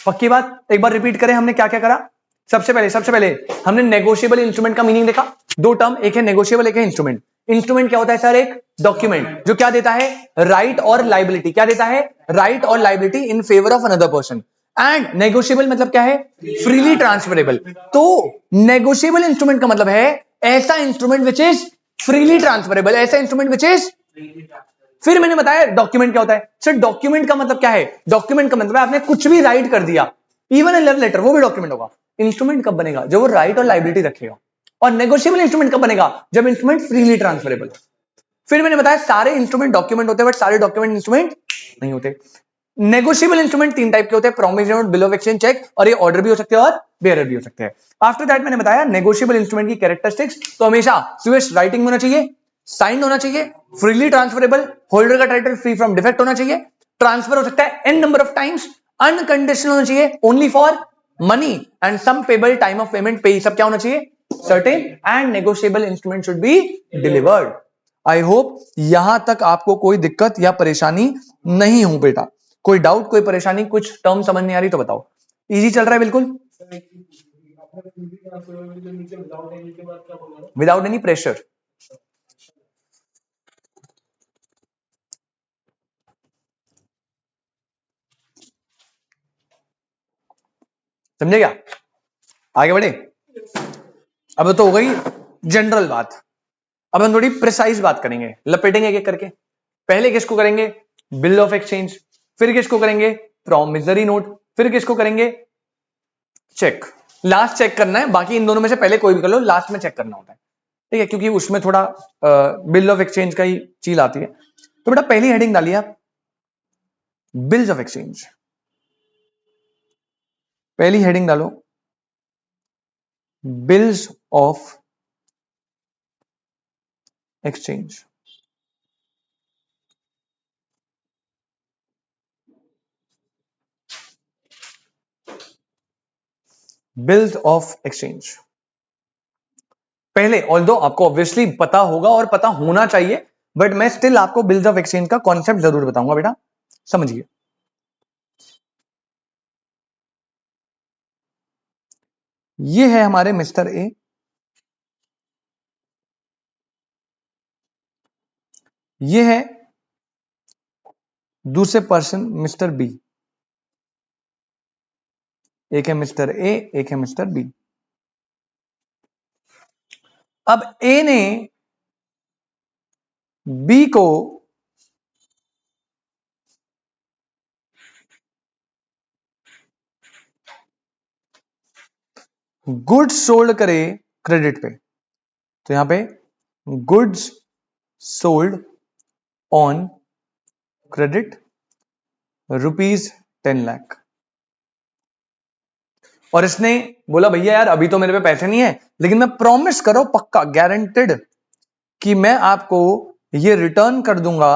पक्की बात, एक बार रिपीट करें हमने क्या क्या करा। सबसे पहले हमने नेगोशिएबल इंस्ट्रूमेंट का मीनिंग देखा, 2 टर्म, एक है नेगोशिएबल, एक है इंस्ट्रूमेंट। इंस्ट्रूमेंट क्या होता है सर? एक डॉक्यूमेंट जो क्या देता है, राइट और लाइबिलिटी, क्या देता है, राइट और liability in favour of another person. And negotiable मतलब क्या है, फ्रीली ट्रांसफरेबल। तो नेगोशिएबल इंस्ट्रूमेंट का मतलब है ऐसा instrument which is freely transferable, ऐसा इंस्ट्रूमेंट विच इज। फिर मैंने बताया डॉक्यूमेंट क्या होता है सर। डॉक्यूमेंट का मतलब क्या है, डॉक्यूमेंट का मतलब है आपने कुछ भी राइट कर दिया, इवन ए लव लेटर, वो भी डॉक्यूमेंट होगा। इंस्ट्रूमेंट कब बनेगा, जब वो राइट और लाइबिलिटी रखेगा। और नेगोशिएबल इंस्ट्रूमेंट कब बनेगा, जब इंस्ट्रूमेंट फ्रीली ट्रांसफरेबल। फिर मैंने बताया सारे इंस्ट्रूमेंट डॉक्यूमेंट होते हैं, बट सारे डॉक्यूमेंट इंस्ट्रूमेंट नहीं होते। नेगोशिएबल इंस्ट्रूमेंट 3 टाइप के होते हैं, promissory note, bill of exchange, cheque, और ये ऑर्डर भी हो सकते हैं और बेयरर भी हो सकते हैं। आफ्टर दैट मैंने बताया नेगोशिएबल इंस्ट्रूमेंट की कैरेक्टरिस्टिक्स, तो हमेशा स्विफ्ट राइटिंग होना चाहिए, साइंड होना चाहिए, फ्रीली ट्रांसफरेबल, होल्डर का टाइटल फ्री फ्रॉम डिफेक्ट होना चाहिए, ट्रांसफर हो सकता है n number of times, unconditional होना चाहिए, only for money, and sum payable, time of payment, pay, सब क्या होना चाहिए, certain, and negotiable instrument should be delivered. I hope यहां तक आपको कोई दिक्कत या परेशानी नहीं हो बेटा। कोई डाउट, कोई परेशानी, कुछ टर्म समझ नहीं आ रही तो बताओ। इजी चल रहा है बिल्कुल, विदाउट एनी प्रेशर। समझे क्या? आगे बढ़े। अब तो हो गई जनरल बात, अब हम थोड़ी प्रिसाइज बात करेंगे, लपेटेंगे एक एक करके। पहले किसको करेंगे, बिल ऑफ एक्सचेंज, फिर किसको करेंगे, प्रॉमिसरी नोट, फिर किसको करेंगे, चेक। लास्ट चेक करना है, बाकी इन दोनों में से पहले कोई भी कर लो, लास्ट में चेक करना होता है। ठीक है, क्योंकि उसमें थोड़ा बिल ऑफ एक्सचेंज का ही चीज आती है। तो बेटा पहली हेडिंग डालिए आप, बिल्स ऑफ एक्सचेंज। पहली हेडिंग डालो, bills of exchange. Bills of exchange पहले, ऑल्दो आपको ऑब्वियसली पता होगा और पता होना चाहिए, बट मैं स्टिल आपको बिल्स ऑफ एक्सचेंज का कॉन्सेप्ट जरूर बताऊंगा बेटा, समझिए। ये है हमारे मिस्टर ए, ये है दूसरे पर्सन मिस्टर बी, एक है मिस्टर ए, एक है मिस्टर बी। अब ए ने बी को गुड्स सोल्ड करे क्रेडिट पे, तो यहां पे goods sold on credit ₹10 lakh. और इसने बोला भैया यार अभी तो मेरे पे पैसे नहीं है, लेकिन मैं प्रॉमिस करो पक्का गारंटेड कि मैं आपको ये रिटर्न कर दूंगा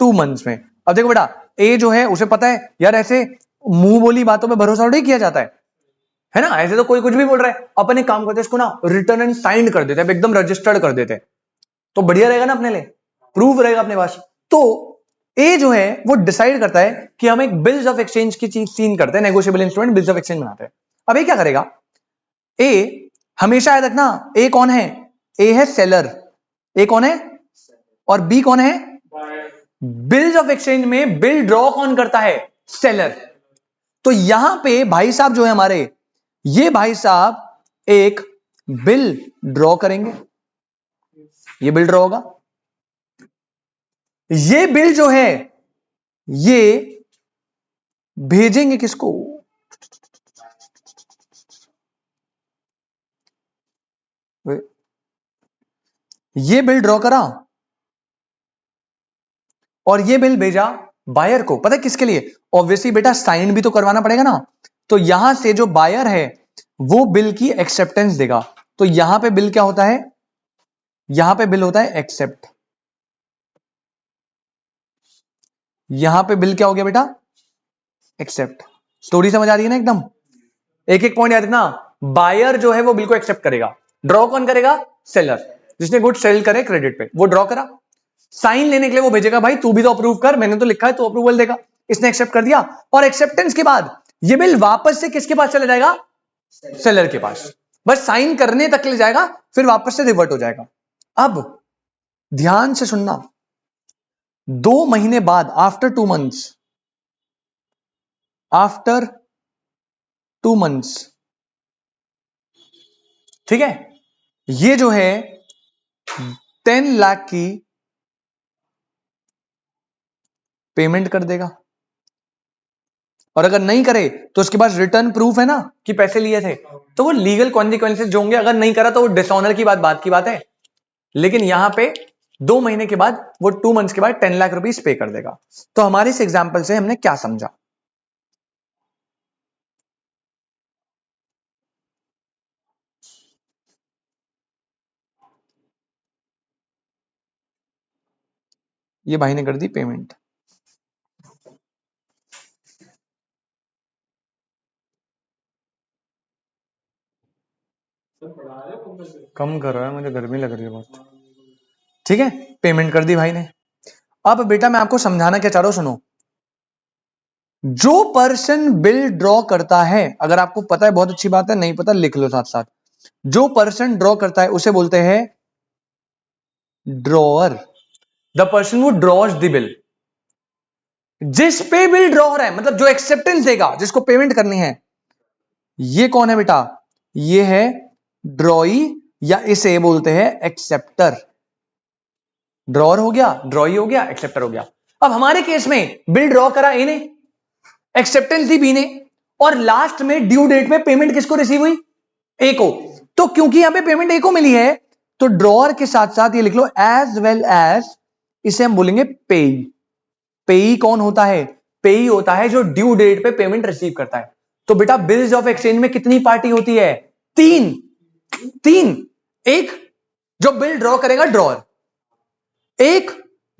2 मंथ्स में। अब देखो बेटा, ए जो है उसे पता है यार ऐसे मुंह बोली बातों पे भरोसा थोड़ी किया जाता है ना, ऐसे तो कोई कुछ भी बोल रहा है। अपन एक काम करते हैं, इसको ना रिटर्न एंड साइंड कर देते हैं, एकदम रजिस्टर्ड कर देते हैं, तो बढ़िया रहेगा ना अपने लिए। प्रूफ रहेगा अपने पास। तो ए जो है वो डिसाइड करता है कि हम एक बिल्स ऑफ एक्सचेंज की चीज सीन करते हैं, negotiable instrument bills of exchange बनाते हैं। अब ए क्या करेगा, ए हमेशा याद रखना, ए कौन है, ए है सेलर, ए कौन है, और बी कौन है, बिल्स ऑफ एक्सचेंज में बिल ड्रॉ कौन करता है, सेलर। तो यहां पे भाई साहब जो है हमारे, ये भाई साहब एक बिल ड्रॉ करेंगे, ये बिल ड्रॉ होगा, ये बिल जो है ये भेजेंगे किसको, ये बिल ड्रॉ करा और ये बिल भेजा बायर को, पता है किसके लिए, ऑब्वियसली बेटा साइन भी तो करवाना पड़ेगा ना। तो यहां से जो बायर है वो बिल की एक्सेप्टेंस देगा। तो यहां पे बिल क्या होता है, यहां पे बिल होता है एक्सेप्ट, यहां पे बिल क्या हो गया बेटा, एक्सेप्ट। स्टोरी समझ आ रही है ना एकदम, एक एक पॉइंट याद रखना। बायर जो है वो बिल को एक्सेप्ट करेगा, ड्रॉ कौन करेगा, सेलर, जिसने गुड सेल करे क्रेडिट पे वो ड्रॉ करा, साइन लेने के लिए वो भेजेगा भाई तू भी तो अप्रूव कर, मैंने तो लिखा है तो अप्रूवल देगा, इसने एक्सेप्ट कर दिया, और एक्सेप्टेंस के बाद ये बिल वापस से किसके पास चला जाएगा, सेलर के पास, बस साइन करने तक ले जाएगा फिर वापस से रिवर्ट हो जाएगा। अब ध्यान से सुनना, 2 महीने बाद, आफ्टर 2 मंथ्स, आफ्टर 2 मंथ्स, ठीक है, ये जो है 10 लाख की पेमेंट कर देगा, और अगर नहीं करे तो उसके पास रिटर्न प्रूफ है ना कि पैसे लिए थे, तो वो लीगल कॉन्सिक्वेंसेस जो होंगे, अगर नहीं करा तो वो डिसऑनर की बात की बात है। लेकिन यहां पे 2 महीने के बाद, वो 2 मंथ्स के बाद 10 लाख रुपीस पे कर देगा। तो हमारे इस एग्जाम्पल से हमने क्या समझा, ये भाई ने कर दी पेमेंट, कम कर रहा है, मुझे गर्मी लग रही है बहुत, ठीक है, पेमेंट कर दी भाई ने। अब बेटा मैं आपको समझाना क्या चाह रहा हूं, सुनो, जो पर्सन बिल ड्रॉ करता है, अगर आपको पता है बहुत अच्छी बात है, नहीं पता लिख लो साथ साथ, जो पर्सन ड्रॉ करता है उसे बोलते हैं ड्रॉअर, द पर्सन वो ड्रॉज द बिल। जिस पे बिल ड्रॉ हो रहा है, मतलब जो एक्सेप्टेंस देगा, जिसको पेमेंट करनी है, ये कौन है बेटा, ये है ड्रॉई, या इसे बोलते हैं एक्सेप्टर। ड्रॉअर हो गया, ड्रॉई हो गया, एक्सेप्टर हो गया। अब हमारे केस में बिल ड्रॉ करा ए ने, एक्सेप्टेंस दी बी ने, और लास्ट में ड्यू डेट में पेमेंट किसको रिसीव हुई, ए को। तो क्योंकि यहां पे पेमेंट ए को मिली है, तो ड्रॉअर के साथ साथ ये लिख लो एज वेल एज, इसे हम बोलेंगे पेई। पेई कौन होता है, पेई होता है जो ड्यू डेट पे पेमेंट रिसीव करता है। तो बेटा बिल्स ऑफ एक्सचेंज में कितनी पार्टी होती है, 3। एक जो बिल ड्रॉ करेगा ड्रॉअर, एक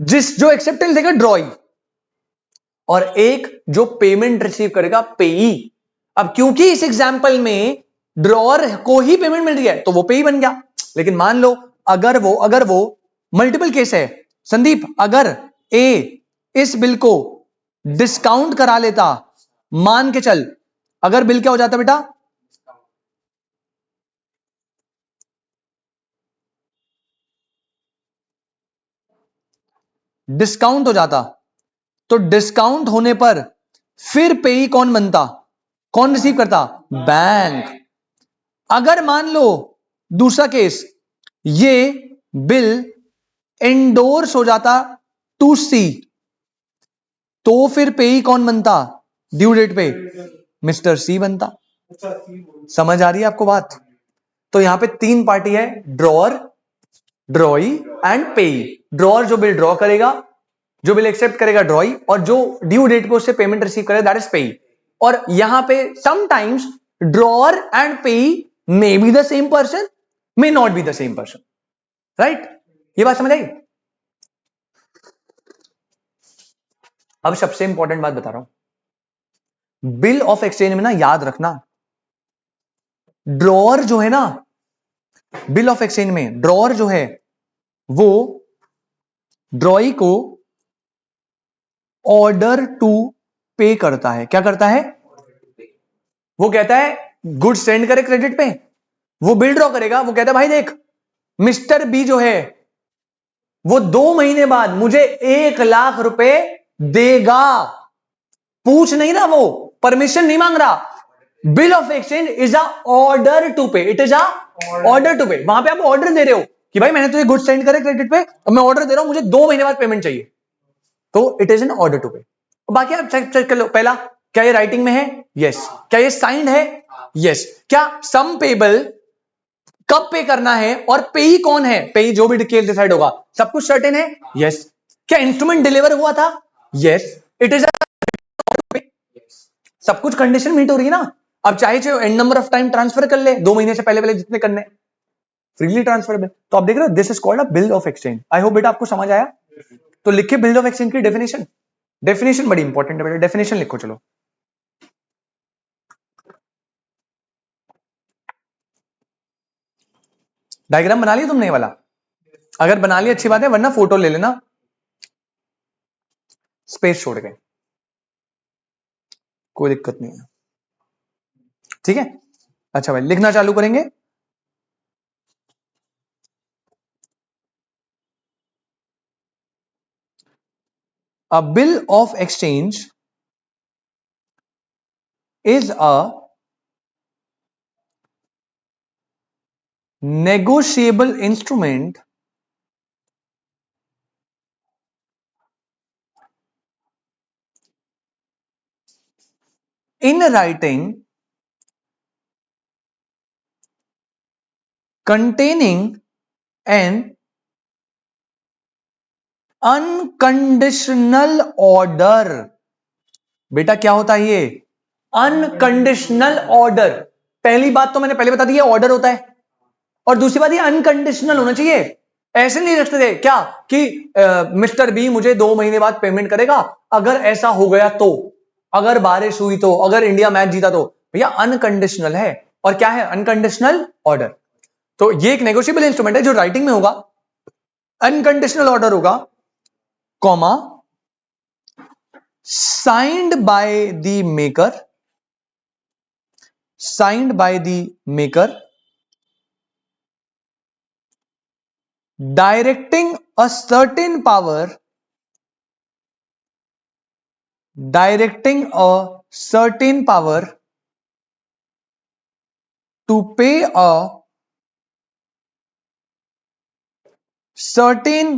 जो एक्सेप्टेंस देगा ड्रॉई, और एक जो पेमेंट रिसीव करेगा पेई। अब क्योंकि इस एग्जांपल में ड्रॉअर को ही पेमेंट मिल रही है तो वो पेई बन गया। लेकिन मान लो अगर वो मल्टीपल केस है संदीप, अगर ए इस बिल को डिस्काउंट करा लेता, मान के चल, अगर बिल क्या हो जाता बेटा, डिस्काउंट हो जाता, तो डिस्काउंट होने पर फिर पेई कौन बनता, कौन रिसीव करता, बैंक। अगर मान लो दूसरा केस, ये बिल एंडोर्स हो जाता टू सी, तो फिर पेई कौन बनता, ड्यू डेट पे मिस्टर सी बनता। समझ आ रही है आपको बात। तो यहां पे 3 पार्टी है, ड्रॉअर, ड्रॉई एंड पेई। ड्रॉअर जो बिल ड्रॉ करेगा, जो बिल एक्सेप्ट करेगा ड्रॉई, और जो ड्यू डेट पे उससे पेमेंट रिसीव करेगा दैट इज पेई। और यहां पे समटाइम्स ड्रॉअर एंड पेई may be the same person, may not be the same person, right. ये बात समझ आई। अब सबसे इंपॉर्टेंट बात बता रहा हूं, बिल ऑफ एक्सचेंज में ना याद रखना, ड्रॉअर जो है ना, बिल ऑफ एक्सचेंज में ड्रॉअर जो है वो ड्रॉई को ऑर्डर टू पे करता है। क्या करता है? वो कहता है गुड सेंड करे क्रेडिट पे, वो बिल ड्रॉ करेगा, वो कहता है भाई देख मिस्टर बी जो है वो 2 महीने बाद मुझे 1 लाख रुपए देगा। पूछ नहीं रहा, वो परमिशन नहीं मांग रहा। Bill of exchange is a order to pay, it is a order to pay. वहां पे आप ऑर्डर दे रहे हो कि भाई मैंने तुझे गुड सेंड करे क्रेडिट पे और मैं ऑर्डर दे रहा हूं मुझे 2 महीने बाद पेमेंट चाहिए, तो it is an order to pay. बाकी आप चेक कर लो। पहला, क्या ये राइटिंग में है? यस। क्या ये साइंड है? यस। क्या सम पेबल कब पे करना है और पेई कौन है? पेई जो भी केस डिसाइड होगा, सब कुछ सर्टेन है? यस। क्या इंस्ट्रूमेंट डिलीवर हुआ था? यस। इट इज सब कुछ कंडीशन मीट हो रही है ना। अब चाहे n number of time transfer कर ले, 2 महीने से पहले पहले जितने करने, फ्रीली ट्रांसफरेबल। तो आप देख रहे हो this is called a bill of exchange. I hope बेटा आपको समझ आया। तो लिखिए बिल ऑफ एक्सचेंज की डेफिनेशन। डेफिनेशन बड़ी इंपॉर्टेंट है बेटा, डेफिनेशन लिखो। चलो डायग्राम बना लिया तुमने ये वाला? अगर बना लिया अच्छी बात है, वरना फोटो ले लेना स्पेस छोड़ के, कोई दिक्कत नहीं है। ठीक है, अच्छा भाई लिखना चालू करेंगे। A bill of exchange is a negotiable instrument in writing containing an unconditional order। बेटा क्या होता है ये? Unconditional order. पहली बात तो मैंने पहले बता दी, ऑर्डर होता है, और दूसरी बात ये अनकंडीशनल होना चाहिए। ऐसे नहीं रखते थे क्या कि मिस्टर बी मुझे 2 महीने बाद पेमेंट करेगा, अगर ऐसा हो गया तो, अगर बारिश हुई तो, अगर इंडिया मैच जीता तो। भैया अनकंडीशनल है। और क्या है? Unconditional order. तो ये एक नेगोशिएबल इंस्ट्रूमेंट है जो राइटिंग में होगा, अनकंडीशनल ऑर्डर होगा, comma signed by the maker, signed by the maker, directing a certain power, directing a certain power to pay a certain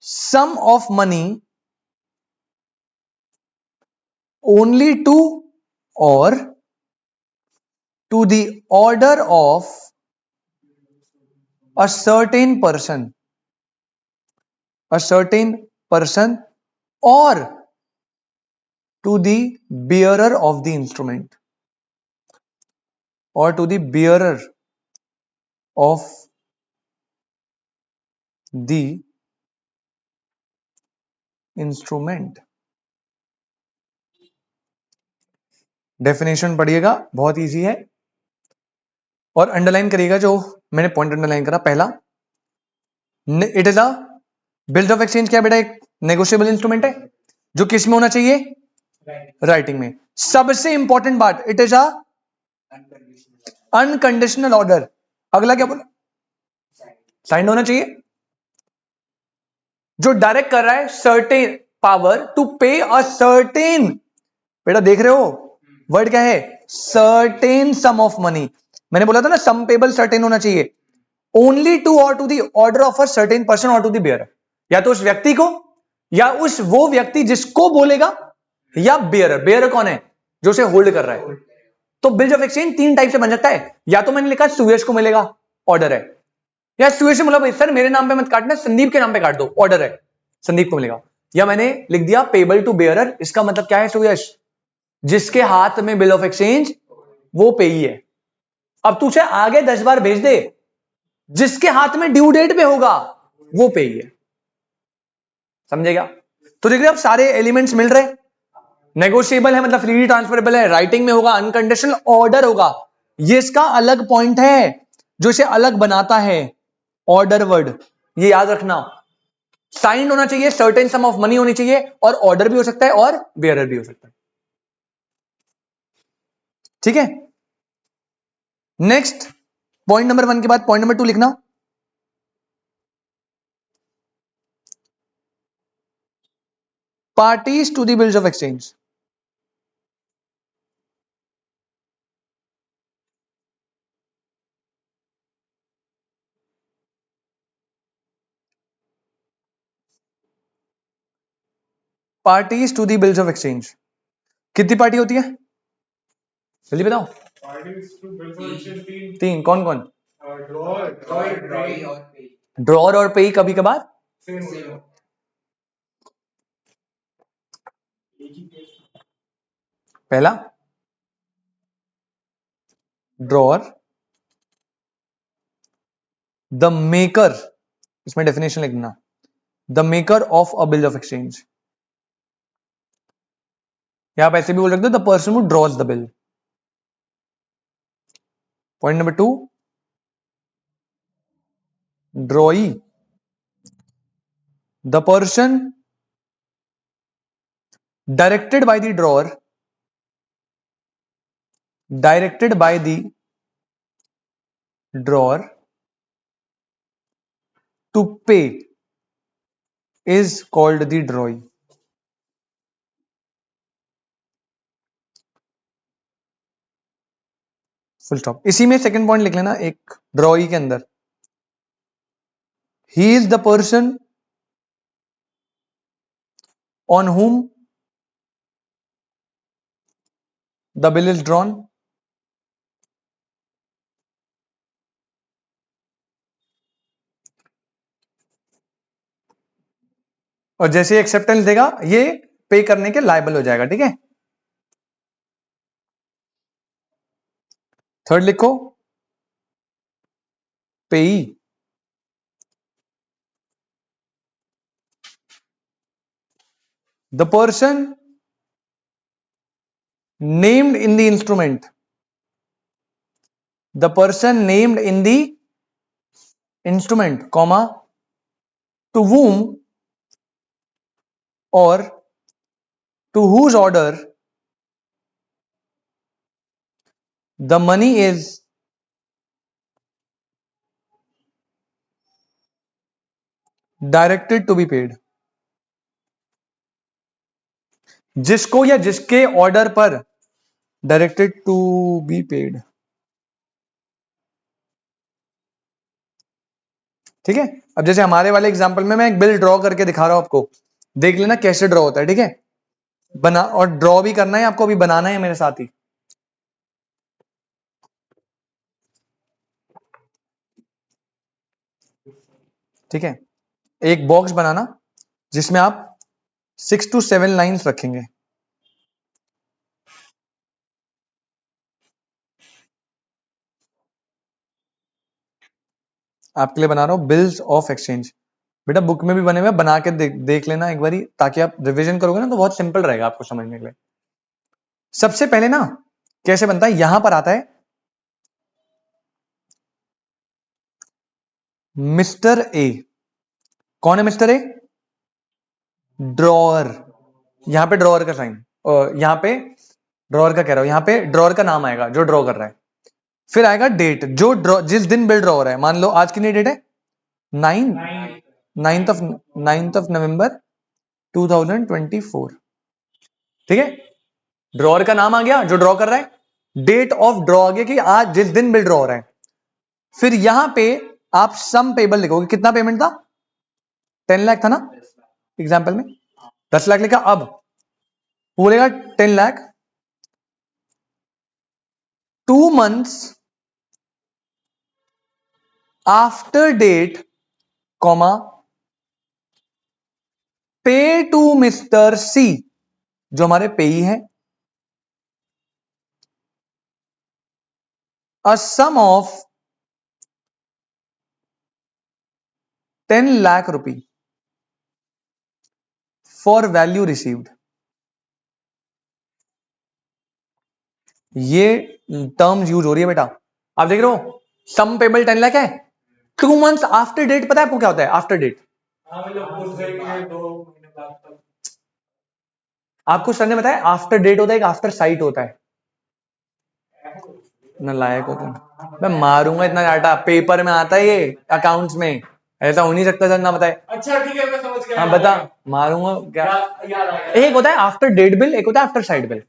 sum of money only to or to the order of a certain person, a certain person, or to the bearer of the instrument, or to the bearer of the instrument. Definition पढ़िएगा, बहुत इजी है, और अंडरलाइन करिएगा जो मैंने पॉइंट अंडरलाइन करा। पहला, it is a bill of exchange क्या बेटा? एक नेगोशिएबल इंस्ट्रूमेंट है जो किस में होना चाहिए? राइटिंग में। सबसे इंपॉर्टेंट बात, it is a unconditional order. अगला क्या बोला? साइंड होना चाहिए। जो डायरेक्ट कर रहा है certain power to pay a certain, बेटा देख रहे हो वर्ड क्या है? Certain sum of money. मैंने बोला था ना सम पेबल सर्टेन होना चाहिए। ओनली टू और to the order of a certain person और टू द बेयरर, या तो उस व्यक्ति को, या उस वो व्यक्ति जिसको बोलेगा, या बेयरर। बेयरर कौन है? जो उसे होल्ड कर रहा है। तो बिल ऑफ एक्सचेंज 3 टाइप से बन सकता है। या तो मैंने लिखा सुयश को मिलेगा, ऑर्डर है, या सुयश से मतलब सर मेरे नाम पे मत काटना, संदीप के नाम पे काट दो, ऑर्डर है, संदीप को मिलेगा। या मैंने लिख दिया पेबल टू बेयरर, इसका मतलब क्या है सुयश? जिसके हाथ में बिल ऑफ एक्सचेंज वो पेई है। अब तू उसे आगे 10 बार भेज दे, जिसके हाथ में ड्यू डेट पे होगा वो पेई है। समझेगा? तो देखिए अब सारे एलिमेंट्स मिल रहे। नेगोशिएबल है मतलब फ्रीली ट्रांसफरेबल है, राइटिंग में होगा, अनकंडीशनल ऑर्डर होगा। ये इसका अलग पॉइंट है जो इसे अलग बनाता है, ऑर्डर वर्ड। ये याद रखना। साइंड होना चाहिए, सर्टेन सम ऑफ मनी होनी चाहिए, और ऑर्डर भी हो सकता है और बेयरर भी हो सकता है। ठीक है, नेक्स्ट पॉइंट नंबर 1 के बाद पॉइंट नंबर 2 लिखना। Parties to the bills of exchange. Parties to the bills of exchange, कितनी पार्टी होती है जल्दी बताओ? Parties to bill for exchange तीन। तीन, कौन कौन? Drawer, ड्रॉई और पे ड्रॉअर और पेई कभी कभार same सेम होता है। एक ही case। पहला ड्रॉअर, द मेकर, इसमें डेफिनेशन लिखना, the maker of a bill of exchange, या आप ऐसे भी बोल सकते हो the person who draws the bill. Point number 2, drawee, the person directed by the drawer, directed by the drawer to pay is called the drawee. Full stop. इसी में सेकंड पॉइंट लिख लेना एक ड्रॉई के अंदर, he is the person on whom the bill is drawn, और जैसे एक्सेप्टेंस देगा ये पे करने के लायबल हो जाएगा। ठीक है, थर्ड लिखो पेई, the person named in the instrument, the person named in the instrument, comma, to whom or to whose order the money is directed to be paid, जिसको या जिसके ऑर्डर पर डायरेक्टेड टू बी पेड। ठीक है, अब जैसे हमारे वाले एग्जांपल में मैं एक बिल ड्रॉ करके दिखा रहा हूं आपको, देख लेना कैसे ड्रॉ होता है। ठीक है, बना और ड्रॉ भी करना है आपको, अभी बनाना है मेरे साथ ही। ठीक है, एक बॉक्स बनाना जिसमें आप 6 to 7 लाइंस रखेंगे। आपके लिए बना रहा हूं बिल्स ऑफ एक्सचेंज। बेटा बुक में भी बने हुए, बना के देख लेना एक बारी, ताकि आप रिवीजन करोगे ना तो बहुत सिंपल रहेगा आपको समझने के लिए। सबसे पहले ना कैसे बनता है, यहां पर आता है मिस्टर ए। कौन है मिस्टर ए? ड्रॉअर। यहां पे ड्रॉअर का साइन, यहां पे ड्रॉअर का कह रहा हूं, यहां पे ड्रॉअर का नाम आएगा जो ड्रॉ कर रहा है। फिर आएगा डेट, जो ड्रॉ जिस दिन बिल ड्रॉ हो रहा है। मान लो आज कितनी डेट है? 9th of November 2024। ठीक है, ड्रॉअर का नाम आ गया जो ड्रॉ कर रहा है, डेट ऑफ ड्रॉ आ गया कि आज जिस दिन बिल ड्रॉ हो रहा है। फिर यहां पे आप सम पेबल लिखोगे, कितना पेमेंट था? 10 लाख था ना एग्जाम्पल में, 10 लाख लिखा। अब बोलेगा 10 lakh 2 months after date, comma, pay to mister C, जो हमारे पेई है, a sum of 10 lakh rupee for value received. ये टर्म्स यूज हो रही है बेटा, आप देख रहे हो। सम पेबल 10 लाख है, 2 months आफ्टर डेट पता है आपको क्या होता है आफ्टर डेट? हाँ मतलब उस डेट के 2 महीने बाद तक आपको सर ने बताया आफ्टर डेट होता है एक आफ्टर साइट होता है। नालायक हो तुम, मैं मारूंगा इतना डाटा, पेपर में आता है ये अकाउंट्स में, ऐसा हो नहीं सकता सर ना बताए। अच्छा ठीक है मैं समझ गया। हाँ याद बता, आ गया। मारूंगा क्या? याद आ गया। एक होता है आफ्टर डेट बिल, एक होता है after sight bill.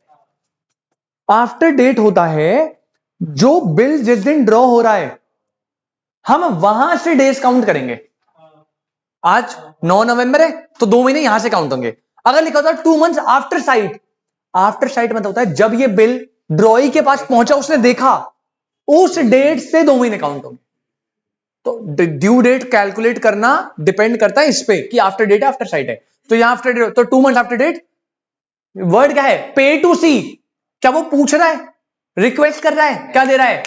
After date होता है जो बिल जिस दिन ड्रॉ हो रहा है हम वहां से डेज काउंट करेंगे। आज 9 नवंबर है तो 2 महीने यहां से काउंट होंगे। अगर लिखा होता है 2 months after site, after site मतलब होता है जब ये बिल ड्रॉई के पास पहुंचा, उसने देखा, उस डेट से 2 महीने काउंट होंगे। तो ड्यू डेट कैलकुलेट करना डिपेंड करता है इस पे कि आफ्टर डेट है आफ्टर साइट है। तो यहां आफ्टर डेट, तो 2 मंथ्स आफ्टर डेट, वर्ड क्या है? पे टू सी। क्या वो पूछ रहा है, रिक्वेस्ट कर रहा है, क्या दे रहा है?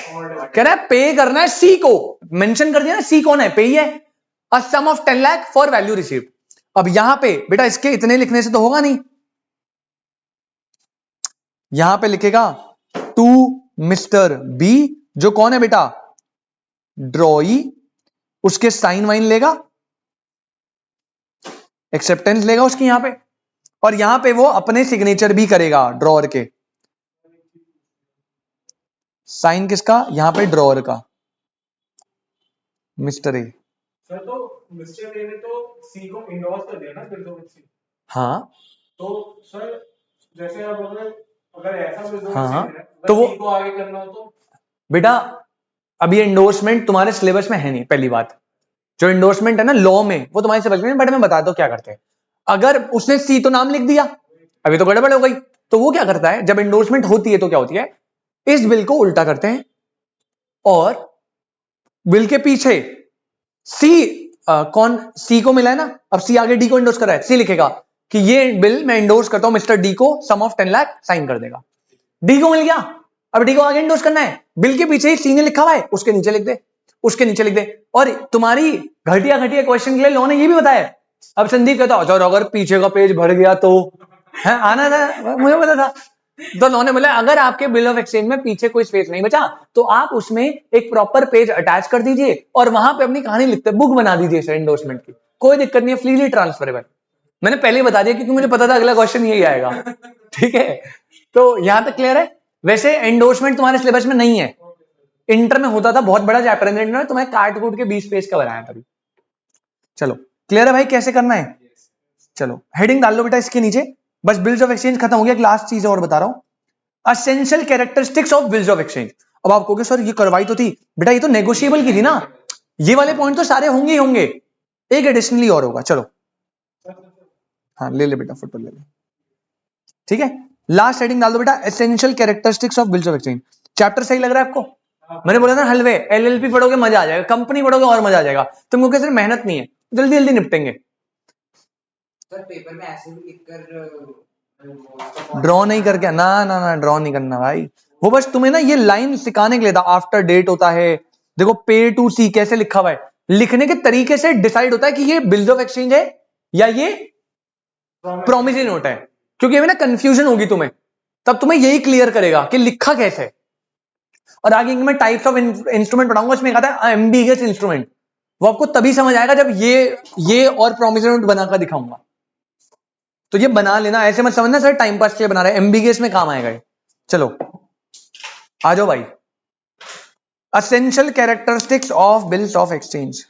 कह रहा है पे करना है सी को, मेंशन कर दिया ना, सी कौन है? पे ही है। A sum of 10 lakh for value received. अब यहां पे बेटा इसके इतने लिखने से तो होगा नहीं, यहां पे लिखेगा टू मिस्टर बी, जो कौन है बेटा? ड्रॉई। उसके साइन वाइन लेगा, एक्सेप्टेंस लेगा उसकी यहां पे, और यहां पे वो अपने सिग्नेचर भी करेगा ड्रॉअर के। साइन किसका? यहां पे ड्रॉअर का, मिस्टर ए। सर तो मिस्टर ए ने तो सी को इंडोर्स कर दिया ना बिल ऑफ एक्सचेंज। हाँ तो सर जैसे अब अगर ऐसा बिल ऑफ हाँ हाँ, एक्सचेंज है तो अगर वो सी को आगे करना हो तो बेटा अब ये इंडोर्समेंट तुम्हारे सिलेबस में है नहीं। पहली बात, जो इंडोर्समेंट है ना लॉ में, वो तुम्हारे सिलेबस में, बट मैं बताता हूं क्या करते हैं। अगर उसने सी तो नाम लिख दिया, अभी तो गड़बड़ हो गई। तो वो क्या करता है, जब इंडोर्समेंट होती है तो क्या होती है, इस बिल को उल्टा करते हैं और बिल के पीछे सी, कौन सी को मिला है ना, अब सी आगे डी को इंडोर्स कर रहा है, सी लिखेगा कि ये बिल मैं इंडोर्स करता हूं मिस्टर डी को, सम ऑफ 10 लाख, साइन कर देगा। डी को मिल गया, अब डी को आगे इंडोर्स करना है, बिल के पीछे ही सी ने लिखा हुआ है, उसके नीचे लिख दे, उसके नीचे लिख दे। और तुम्हारी घटिया घटिया क्वेश्चन के लिए लॉ ने ये भी बताया। अब संदीप कहता अच्छा अगर पीछे का पेज भर गया तो, है आना था, मुझे पता था। तो लॉ ने बोला अगर आपके बिल ऑफ एक्सचेंज में पीछे कोई स्पेस नहीं बचा तो आप उसमें एक प्रॉपर पेज अटैच कर दीजिए और वहां पे अपनी कहानी लिखते, बुक बना दीजिए सर इंडोर्समेंट की, कोई दिक्कत नहीं है, फ्रीली ट्रांसफरेबल। मैंने पहले ही बता दिया क्योंकि मुझे पता था अगला क्वेश्चन यही आएगा। ठीक है, तो यहां तक क्लियर है। वैसे एंडोर्समेंट तुम्हारे सिलेबस में नहीं है, इंटर में होता था, बहुत बड़ा चैप्टर है इंटर में, तुम्हें काट कूट के 20 पेज का बनाया कभी। चलो क्लियर है भाई कैसे करना है? चलो हेडिंग डाल लो बेटा इसके नीचे, बस बिल्स ऑफ एक्सचेंज खत्म हो गया। एक लास्ट चीज और बता रहा हूं, essential characteristics of bills of exchange. अब आप कहोगे सर ये करवाई तो थी बेटा, ये तो नेगोशिएबल की थी ना, ये वाले पॉइंट तो सारे होंगे ही होंगे, एक एडिशनली और होगा। चलो हाँ ले ले बेटा, फुटबॉल ले ले, ठीक है। लास्ट हेडिंग डाल दो बेटा, essential characteristics of bills of exchange. Chapter सही लग रहा है आपको? मैंने बोला ना हलवे, एलएलपी पढ़ोगे मजा आ जाएगा, कंपनी पढ़ोगे और मजा आ जाएगा, तुमको कैसे मेहनत नहीं है, जल्दी जल्दी निपटेंगे। सर पेपर में ऐसे भी लिखकर ड्रॉ नहीं करके, ना ना ना ड्रॉ नहीं करना भाई, वो बस तुम्हें ना ये लाइन सिखाने के लिए था। आफ्टर डेट होता है, देखो पे टू सी कैसे लिखा हुआ है, लिखने के तरीके से डिसाइड होता है कि ये बिल्स ऑफ एक्सचेंज है या ये प्रोमिसरी नोट है, क्योंकि ना कंफ्यूजन होगी तुम्हें, तब तुम्हें यही क्लियर करेगा कि लिखा कैसे है। और आगे मैं टाइप्स ऑफ इंस्ट्रूमेंट पढ़ाऊंगा, उसमें कहा था एम्बिगियस इंस्ट्रूमेंट, वो आपको तभी समझ आएगा जब ये और प्रोमिसरी नोट बनाकर दिखाऊंगा। तो ये बना लेना, ऐसे मत समझना सर टाइम पास के लिए बना रहे, एम्बिगियस में काम आएगा ये। चलो आ जाओ भाई, essential characteristics of bills of exchange.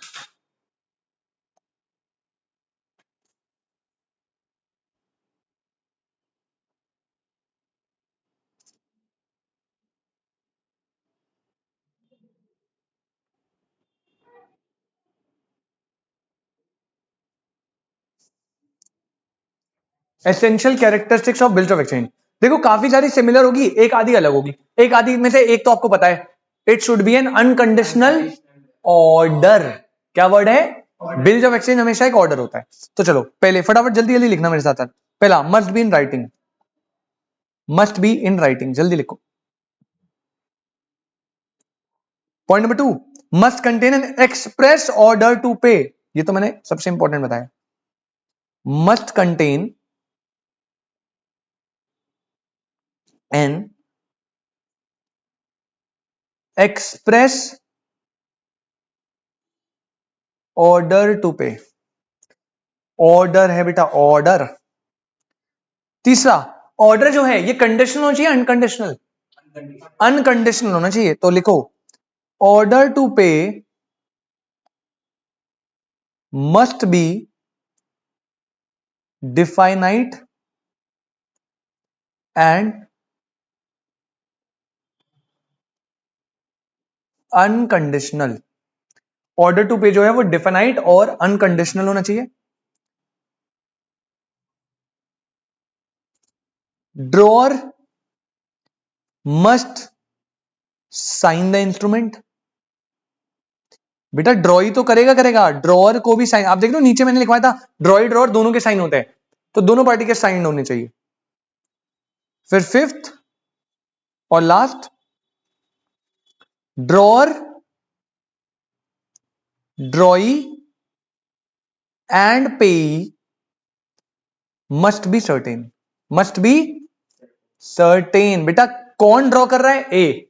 Essential characteristics of bills of exchange, देखो काफी सारी सिमिलर होगी, एक आधी अलग होगी। एक आधी में से एक तो आपको पता है, it should be N unconditional order. क्या वर्ड है? बिल्स ऑफ एक्सचेंज हमेशा एक ऑर्डर होता है। तो चलो पहले फटाफट जल्दी जल्दी लिखना मेरे साथ साथ। पहला must be in writing, must be in writing, जल्दी लिखो। Point number 2, must contain an express order to pay, ये तो मैंने सबसे इंपॉर्टेंट बताया, must contain an express order to pay, order है बेटा, ऑर्डर। तीसरा, ऑर्डर जो है ये कंडीशनल होना चाहिए, अनकंडीशनल? अनकंडीशनल होना चाहिए। तो लिखो order to pay must be definite and unconditional. Order to pay जो है वो डिफाइनाइट और अनकंडीशनल होना चाहिए। Drawer must sign the instrument. बेटा ड्रॉई तो करेगा, ड्रॉअर को भी साइन, आप देख लो नीचे मैंने लिखवाया था ड्रॉई ड्रॉअर दोनों के साइन होते हैं, तो दोनों पार्टी के साइन होने चाहिए। फिर फिफ्थ और लास्ट, ड्रॉअर, ड्रॉई एंड पेई must be certain, must be certain. बेटा कौन ड्रॉ कर रहा है? ए।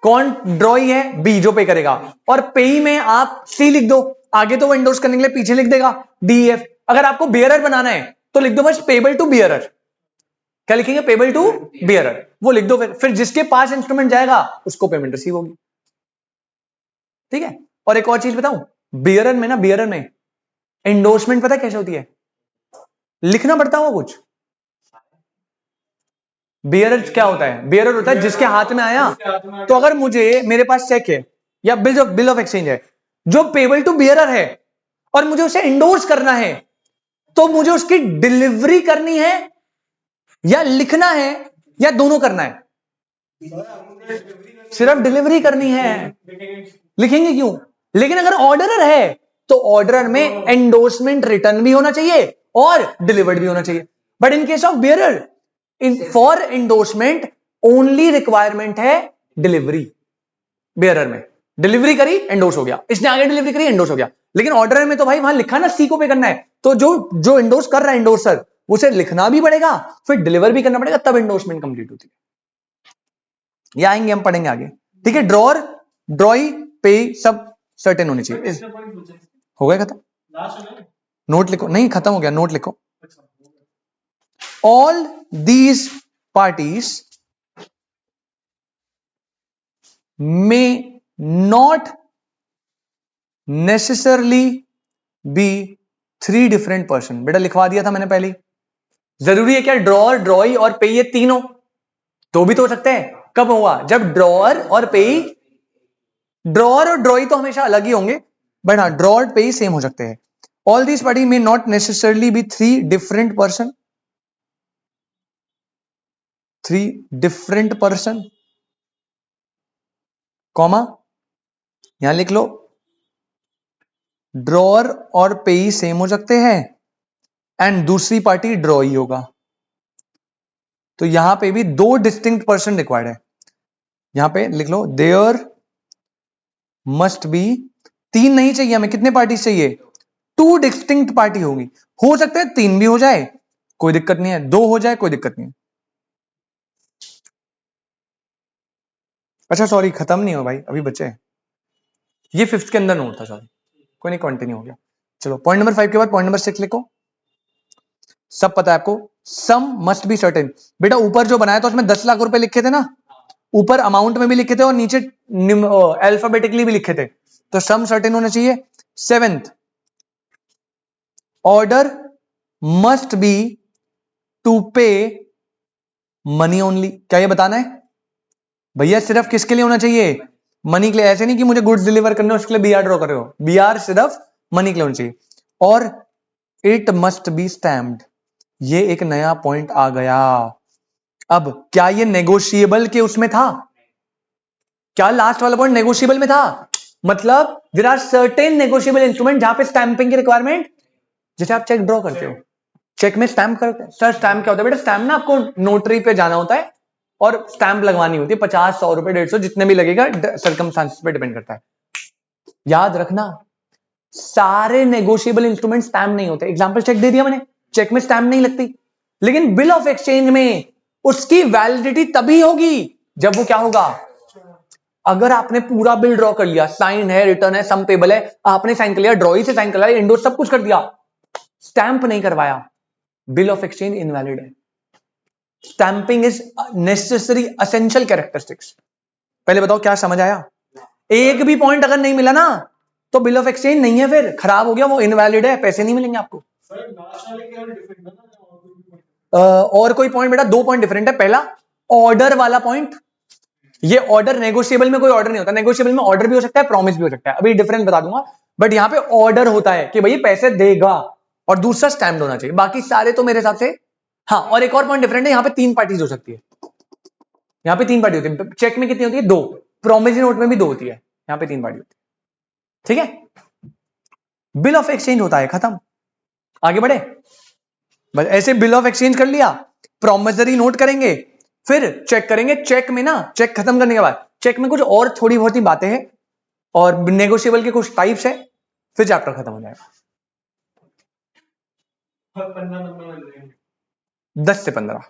कौन ड्रॉई है? बी, जो पे करेगा। और पेई में आप सी लिख दो, आगे तो वो एंडोर्स करने के लिए पीछे लिख देगा डी एफ। अगर आपको बियरर बनाना है तो लिख दो बस पेबल टू बियरर। क्या लिखेंगे? पेबल टू बियरर, वो लिख दो। फिर जिसके पास इंस्ट्रूमेंट जाएगा उसको पेमेंट रिसीव होगी। ठीक है। और एक और चीज बताऊं, बियरर में ना, बियरर में एंडोर्समेंट पता है कैसे होती है? लिखना पड़ता होगा कुछ। बियरर क्या होता है? बियरर होता है जिसके हाथ में आया। तो अगर मुझे, मेरे पास चेक है या बिल ऑफ एक्सचेंज है जो पेबल टू बियरर है और मुझे उसे एंडोर्स करना है, तो मुझे उसकी डिलीवरी करनी है या लिखना है या दोनों करना है? सिर्फ डिलीवरी करनी है। लिखेंगे क्यों? लेकिन अगर ऑर्डरर है तो ऑर्डरर में एंडोर्समेंट रिटर्न भी होना चाहिए और डिलीवर्ड भी होना चाहिए। But in case of bearer, for endorsement only requirement है डिलीवरी। बियरर में डिलीवरी करी, एंडोर्स हो गया, इसने आगे डिलीवरी करी, एंडोर्स हो गया। लेकिन ऑर्डर में तो भाई वहां लिखा ना सी को पे करना है, तो जो एंडोर्स कर रहा है एंडोर्सर, उसे लिखना भी पड़ेगा, फिर डिलीवर भी करना पड़ेगा, तब एंडोर्समेंट कंप्लीट होती है। ये आएंगे, हम पढ़ेंगे आगे। ठीक है। ड्रॉअर, ड्रॉई, पे सब सर्टेन होनी चाहिए। हो गया खत्म? नोट लिखो। नहीं खत्म हो गया, नोट लिखो। All these parties may not necessarily be three different person। बेटा लिखवा दिया था मैंने पहले ही। जरूरी है क्या ड्रॉअर, ड्रॉई और पेई ये तीनों? तो भी तो हो सकते हैं। कब हुआ? जब ड्रॉअर और पेई, ड्रॉअर और ड्रॉई तो हमेशा अलग ही होंगे, बट हाँ ड्रॉअर पेई सेम हो सकते हैं। All these party may not necessarily be three different person, three different person, comma, यहां लिख लो ड्रॉअर और पेई सेम हो सकते हैं एंड दूसरी पार्टी ड्रॉई होगा। तो यहां पे भी दो डिस्टिंक्ट पर्सन रिक्वायर्ड है। यहां पे लिख लो देयर मस्ट बी, तीन नहीं चाहिए हमें, कितने पार्टी चाहिए? टू डिस्टिंक्ट पार्टी होगी। हो सकता है तीन भी हो जाए, कोई दिक्कत नहीं है, दो हो जाए कोई दिक्कत नहीं है। अच्छा सॉरी, खत्म नहीं हो भाई, अभी बचे हैं। ये फिफ्थ के अंदर नोट था, सॉरी, कोई नहीं, कंटिन्यू हो गया। चलो पॉइंट नंबर 5 के बाद पॉइंट नंबर 6 लिखो। सब पता है आपको, सम मस्ट बी सर्टेन। बेटा ऊपर जो बनाया था उसमें 10 लाख रुपए लिखे थे ना, ऊपर अमाउंट में भी लिखे थे और नीचे अल्फाबेटिकली भी लिखे थे, तो सम सर्टेन होना चाहिए। 7th, order must be to pay money only. क्या ये बताना है भैया? सिर्फ किसके लिए होना चाहिए? मनी के लिए। ऐसे नहीं कि मुझे गुड्स डिलीवर करने उसके लिए बीआर ड्रॉ कर रहे हो, बीआर सिर्फ मनी के लिए होना चाहिए। और इट मस्ट बी स्टैम्प्ड। ये एक नया पॉइंट आ गया। अब क्या ये नेगोशिएबल के उसमें था? क्या लास्ट वाला पॉइंट नेगोशिएबल में था? मतलब there are certain negotiable instrument जहां पे स्टैंपिंग की रिक्वायरमेंट, जैसे आप चेक ड्रॉ करते हो, चेक में स्टैंप करते हैं। सर स्टैंप क्या होता है? बेटा स्टैंप ना आपको नोटरी पे जाना होता है और स्टैंप लगवानी होती है, 50, 100 रुपए, 150, जितने भी लगेगा, सर्कमस्टांसेस पे डिपेंड करता है। याद रखना, सारे नेगोशिएबल इंस्ट्रूमेंट स्टैम्प नहीं होते। एग्जांपल चेक दे दिया मैंने, चेक में स्टैम्प नहीं लगती, लेकिन बिल ऑफ एक्सचेंज में उसकी वैलिडिटी तभी होगी जब वो क्या होगा? अगर आपने पूरा बिल ड्रॉ कर लिया, साइन है, रिटर्न है, सम पेबल है, आपने साइन कर लिया, ड्रॉई से साइन कर लिया, इंडोर्स सब कुछ कर दिया, स्टैंप नहीं करवाया, बिल ऑफ एक्सचेंज इनवैलिड है। Stamping is necessary essential characteristics. पहले बताओ क्या समझ आया? एक भी पॉइंट अगर नहीं मिला ना तो बिल ऑफ एक्सचेंज नहीं है, फिर खराब हो गया, वो इनवैलिड है, पैसे नहीं मिलेंगे आपको। सर लास्ट वाले क्या डिफरेंट है ना? और कोई पॉइंट बेटा, 2 पॉइंट डिफरेंट है। पहला ऑर्डर वाला पॉइंट, ये ऑर्डर, नेगोशिएबल में कोई ऑर्डर नहीं होता, नेगोशिएबल में ऑर्डर भी हो सकता है, प्रॉमिस भी हो सकता है, अभी डिफरेंस बता दूंगा। बट यहां पे ऑर्डर होता है कि भाई पैसे देगा, और दूसरा स्टैम्प होना चाहिए, बाकी सारे तो मेरे हिसाब से। हाँ, और एक और पॉइंट डिफरेंट है, यहां पे 3 पार्टीज हो सकती है, यहां पे 3 पार्टी होती है, चेक में कितनी होती है? 2, प्रोमिसरी नोट में भी 2 होती है, यहां पे 3 पार्टी होती है। ठीक है, बिल ऑफ एक्सचेंज होता है, खत्म, आगे बढ़े। बस ऐसे बिल ऑफ एक्सचेंज कर लिया, प्रोमिसरी नोट करेंगे, फिर चेक करेंगे। चेक में ना, चेक खत्म करने के बाद चेक में कुछ और थोड़ी बहुत ही बातें हैं, और नेगोशिएबल के कुछ टाइप्स है, फिर चैप्टर खत्म हो जाएगा। पन्ना नंबर मिल जाएंगे 10 से 15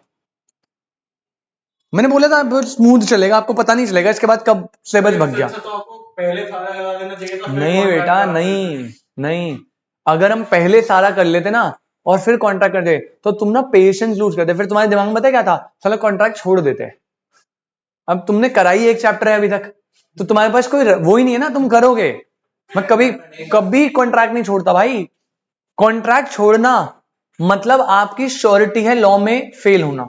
मैंने बोला था, स्मूथ चलेगा, आपको पता नहीं चलेगा इसके बाद कब सिलेबस भग गया। तो आपको पहले सारा लगा देना चाहिए था, फिर नहीं contract बेटा, करा नहीं नहीं, अगर हम पहले सारा कर लेते ना और फिर कॉन्ट्रैक्ट कर दे तो तुम ना पेशेंस लूज करते, फिर तुम्हारे दिमाग में पता है क्या था, साला कॉन्ट्रैक्ट छोड़ देते। अब तुमने कराई एक चैप्टर है अभी तक, तो तुम्हारे पास कोई वो ही नहीं है ना, तुम करोगे। मैं कभी कभी कॉन्ट्रैक्ट नहीं छोड़ता भाई। कॉन्ट्रैक्ट छोड़ना मतलब आपकी श्योरिटी है लॉ में फेल होना।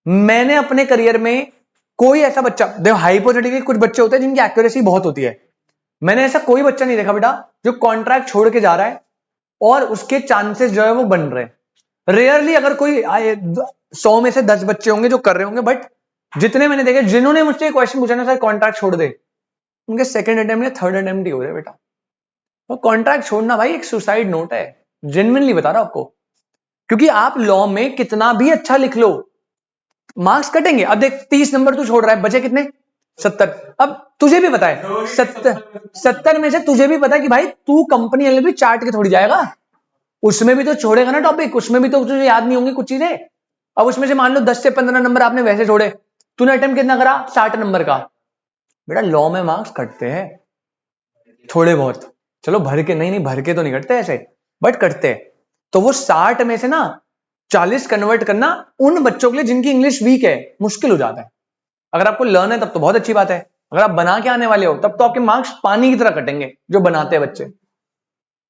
मैंने अपने करियर में कोई ऐसा बच्चा, देखो हाइपोथेटिकली कुछ बच्चे होते हैं जिनकी एक्यूरेसी बहुत होती है, मैंने ऐसा कोई बच्चा नहीं देखा बेटा जो कॉन्ट्रैक्ट छोड़ के जा रहा है और उसके चांसेस जो है वो बन रहे हैं। रेयरली अगर कोई 100 में से 10 बच्चे होंगे जो कर रहे होंगे, बट जितने मैंने देखे जिन्होंने मुझसे क्वेश्चन पूछा ना, सर कॉन्ट्रैक्ट छोड़ दे, उनके सेकंड अटेम्प्ट या थर्ड अटेम्प्ट ही हो रहे बेटा। तो कॉन्ट्रैक्ट छोड़ना भाई एक सुसाइड नोट है, जेन्युइनली बता रहा हूं आपको। क्योंकि आप लॉ में कितना भी अच्छा लिख लो, मार्क्स कटेंगे। अब देख 30 नंबर तू छोड़ रहा है, बचे कितने? 70। अब तुझे भी पता है 70 में से तुझे भी पता है कि भाई तू कंपनी एलएलबी चार्ट के थोड़ी जाएगा, उसमें भी तो छोड़ेगा ना टॉपिक, उसमें भी तो तुझे याद नहीं होंगी कुछ चीजें। अब उसमें से मान लो 10 से 15 नंबर आपने वैसे छोड़े, तूने अटेम्प्ट कितना करा? 60 नंबर का। बेटा लॉ में मार्क्स कटते हैं थोड़े बहुत, चलो भर के नहीं भर के तो नहीं कटते ऐसे, बट कटते हैं। तो वो 60 में से ना 40 कन्वर्ट करना उन बच्चों के लिए जिनकी इंग्लिश वीक है मुश्किल हो जाता है। अगर आपको लर्न है तब तो बहुत अच्छी बात है, अगर आप बना के आने वाले हो तब तो आपके मार्क्स पानी की तरह कटेंगे जो बनाते हैं बच्चे।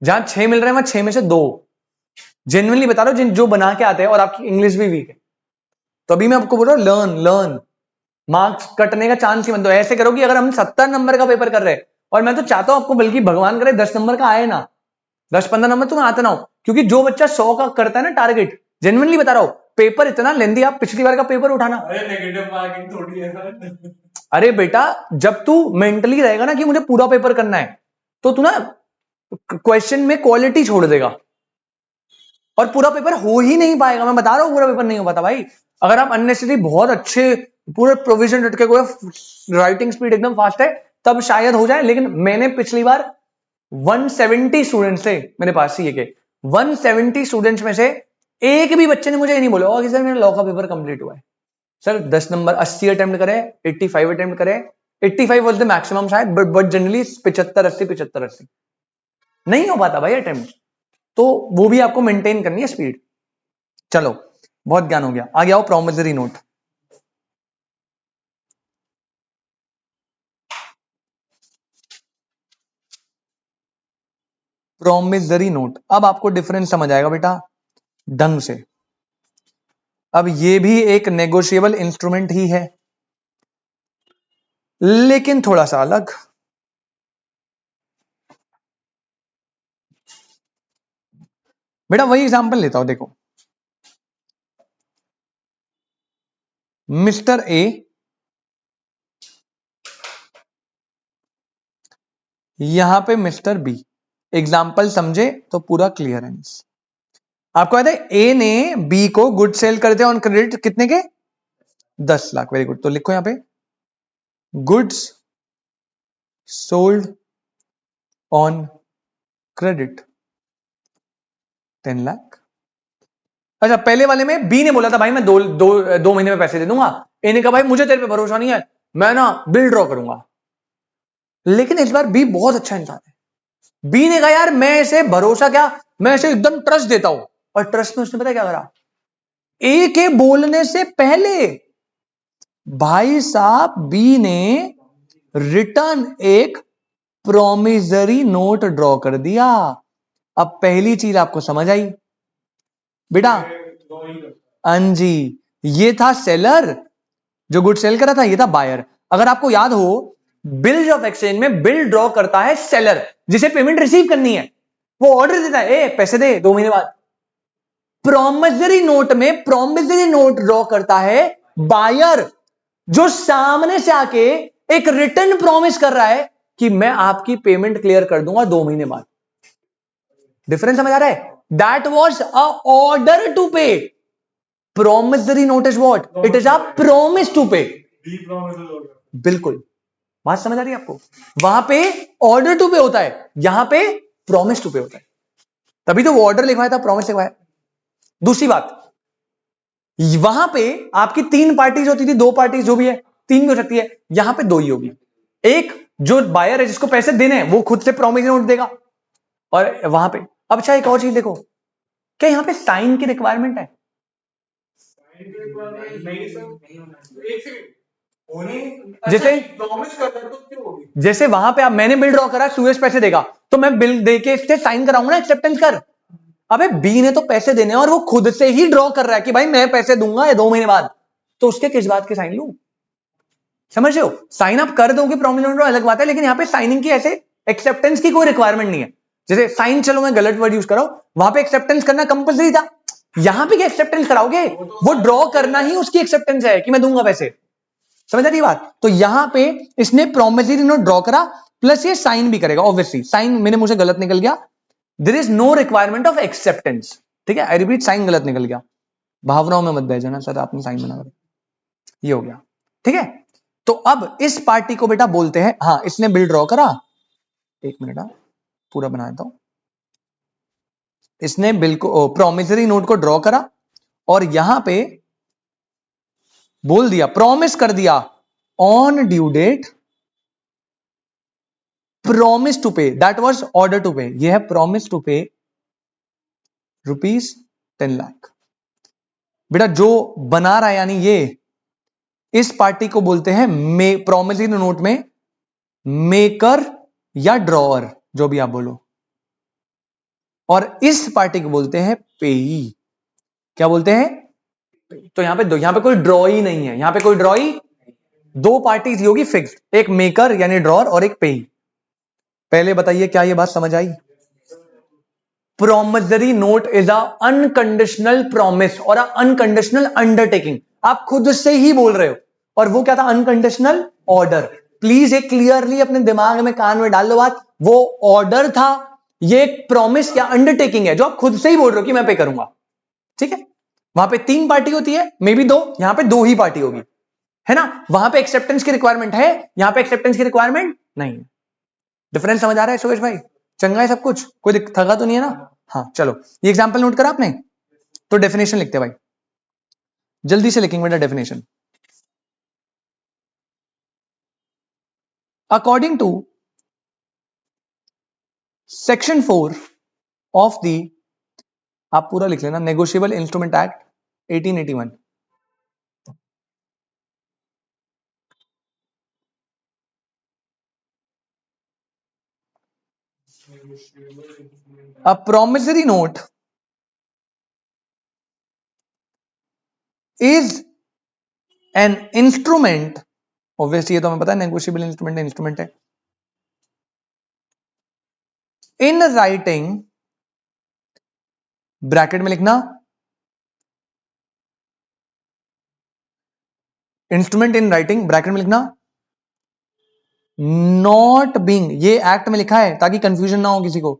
जहां 6 मिल रहे हैं वहां 6 में से 2, जेन्युइनली बता रहा हूं, जो बना के आते हैं और आपकी इंग्लिश भी वीक है। तो अभी मैं आपको बोल रहा हूं लर्न, मार्क्स कटने का चांस ही मत दो। ऐसे करो कि अगर हम 70 नंबर का पेपर कर रहे हैं, और मैं तो चाहता हूं आपको बल्कि भगवान करे 10 नंबर का आए ना, 10-15 नंबर तुम्हें आता ना हो, क्योंकि जो बच्चा 100 का करता है ना टारगेट, जेन्युइनली बता रहा हूं, पेपर इतना लेंदी, आप पिछली बार का पेपर उठाना। अरे नेगेटिव मार्किंग थोड़ी है सर। अरे बेटा जब तू मेंटली रहेगा ना कि मुझे पूरा पेपर करना है, तो तू ना क्वेश्चन में क्वालिटी छोड़ देगा और पूरा पेपर हो ही नहीं पाएगा। मैं बता रहा हूं पूरा पेपर नहीं हो पाता भाई। अगर आप अननेसेसरी बहुत अच्छे पूरे प्रोविजन रट के कोई राइटिंग स्पीड एकदम फास्ट है तब शायद हो जाए, लेकिन मैंने पिछली बार 170 स्टूडेंट्स थे मेरे पास ही, के 170 स्टूडेंट्स में से एक भी बच्चे ने मुझे नहीं बोला कि सर मेरा लॉ का पेपर कंप्लीट हुआ है। सर 10 नंबर 80 अटेम्प्ट करे, 85 अटेम्प्ट करे, 85 वाज द मैक्सिमम शायद, बट जनरली 75-80 नहीं हो पाता भाई अटेम्प्ट। तो वो भी आपको मेंटेन करनी है स्पीड। चलो बहुत ज्ञान हो गया, आगे आओ प्रोमिसरी नोट। प्रोमिसरी नोट, अब आपको डिफरेंस समझ आएगा बेटा ढंग से। अब ये भी एक नेगोशिएबल इंस्ट्रूमेंट ही है, लेकिन थोड़ा सा अलग। बेटा वही एग्जांपल लेता हूं, देखो मिस्टर ए यहां पे मिस्टर बी, एग्जाम्पल समझे तो पूरा क्लियरेंस। आपको याद है ए ने बी को गुड सेल कर दिया ऑन क्रेडिट कितने के? 10 लाख। वेरी गुड, तो लिखो यहां पे goods sold on credit 10 lakh. अच्छा, पहले वाले में बी ने बोला था भाई मैं 2 महीने में पैसे दे दूंगा, ए ने कहा भाई मुझे तेरे पे भरोसा नहीं है, मैं ना बिल ड्रॉ करूंगा। लेकिन इस बार बी बहुत अच्छा इंसान है। बी ने कहा यार मैं ऐसे भरोसा क्या, मैं ऐसे एकदम ट्रस्ट देता हूं, और ट्रस्ट में उसने पता क्या करा, ए के बोलने से पहले भाई साहब बी ने रिटर्न एक प्रोमिसरी नोट ड्रॉ कर दिया। अब पहली चीज आपको समझ आई बेटा, हाँ जी, ये था सेलर जो गुड सेल कर रहा था, ये था बायर। अगर आपको याद हो, बिल्स ऑफ एक्सचेंज में बिल ड्रॉ करता है सेलर जिसे पेमेंट रिसीव करनी है, वो ऑर्डर देता है ए पैसे दे 2 महीने बाद। प्रोमिसरी नोट में प्रोमिसरी नोट ड्रॉ करता है बायर, जो सामने से आके एक रिटर्न प्रॉमिस कर रहा है कि मैं आपकी पेमेंट क्लियर कर दूंगा 2 महीने बाद। डिफरेंस समझ आ रहा है? That was a order to pay. Promissory note is what? It is a promise to pay. बिल्कुल, बात समझ आ रही है आपको? वहां पे ऑर्डर टू पे होता है, यहां पे प्रॉमिस टू पे होता है। तभी तो वो ऑर्डर लिखवाया था, प्रॉमिस लिखवाया। दूसरी बात, वहां पे आपकी 3 पार्टीज होती थी, 2 पार्टीज जो भी है, 3 भी हो सकती है, यहां पे 2 ही होगी। एक जो बायर है जिसको पैसे देने हैं वो खुद से प्रॉमिस नोट देगा, और वहां पे अब अच्छा एक और चीज देखो, क्या यहां पे साइन की रिक्वायरमेंट है? नहीं सर, एक सेकंड होने, जैसे प्रॉमिस कर रहा तो क्यों होगी? जैसे वहां पे आप, मैंने बिल ड्रॉ करा, सुरेश पैसे देगा, तो मैं बिल देके इससे साइन कराऊंगा ना, एक्सेप्टेंस कर। अबे बी ने तो पैसे देने हैं और वो खुद से ही ड्रॉ कर रहा है कि भाई मैं पैसे दूंगा 2 महीने बाद, तो उसके किस बात के साइन लूं? समझ रहे हो? साइन आप कर दोगे प्रॉमिस नोट अलग बात है, लेकिन यहां पे साइनिंग की ऐसे एक्सेप्टेंस की कोई रिक्वायरमेंट नहीं है। जैसे साइन, चलो मैं गलत वर्ड यूज कर रहा हूं, वहां पे एक्सेप्टेंस करना कंपलसरी था, यहां पे क्या एक्सेप्टेंस कराओगे? वो ड्रॉ करना ही उसकी एक्सेप्टेंस है कि मैं दूंगा पैसे। समझ आ रही बात? तो यहां पे इसने प्रोमिसरी नोट ड्रॉ करा, प्लस ये साइन भी करेगा। ऑब्वियसली साइन मेरे मुंह से गलत निकल गया, there is no requirement of acceptance. ठीक है, आई रिपीट, साइन गलत निकल गया, भावनाओं में मत बह जाना सर आपने साइन बना कर, ये हो गया। ठीक है, तो अब इस पार्टी को बेटा बोलते हैं, हाँ इसने बिल ड्रॉ करा, एक मिनट, पूरा बना देता हूं। इसने बिल को, प्रोमिसरी नोट को ड्रॉ करा, और यहां पे बोल दिया, प्रॉमिस कर दिया on due date promise to pay, that was order to pay, ये है प्रॉमिस टू पे ₹10 लाख। बेटा जो बना रहा है, यानी ये, इस पार्टी को बोलते हैं प्रोमिसरी नोट में मेकर या ड्रॉअर, जो भी आप बोलो, और इस पार्टी को बोलते हैं पेई। क्या बोलते हैं? तो यहां पे कोई ड्रॉ ही नहीं है, यहां पे कोई ड्रॉ ही, 2 पार्टीज होगी फिक्स्ड, एक मेकर यानी ड्रॉअर और एक पेई। पहले बताइए क्या ये बात समझ आई? Promissory note is a unconditional promise और अनकंडीशनल अंडरटेकिंग। आप खुद से ही बोल रहे हो, और वो क्या था? Unconditional order. प्लीज एक क्लियरली अपने दिमाग में, कान में डाल लो बात, वो ऑर्डर था, ये एक प्रॉमिस या अंडरटेकिंग है जो आप खुद से ही बोल रहे हो कि मैं पे करूंगा। ठीक है, वहां पे 3 पार्टी होती है, मे बी 2, यहां पे 2 ही पार्टी होगी, है ना? वहां पे एक्सेप्टेंस की रिक्वायरमेंट है, यहां पे एक्सेप्टेंस की रिक्वायरमेंट नहीं। डिफरेंस समझ आ रहा है सुरेश भाई? चंगा है सब कुछ, कोई थका तो नहीं है ना? हाँ चलो, ये एग्जांपल नोट करा आपने, तो डेफिनेशन लिखते हैं भाई, जल्दी से लिखेंगे बेटा definition. According to section 4 of the, आप पूरा लिख लेना, negotiable instrument act 1881, a promissory note is an instrument, obviously ये तो हमें पता है नेगोशिएबल इंस्ट्रूमेंट है, इन राइटिंग, ब्रैकेट में लिखना, इंस्ट्रूमेंट इन राइटिंग, ब्रैकेट में लिखना, नॉट बीइंग, ये एक्ट में लिखा है ताकि कंफ्यूजन ना हो किसी को,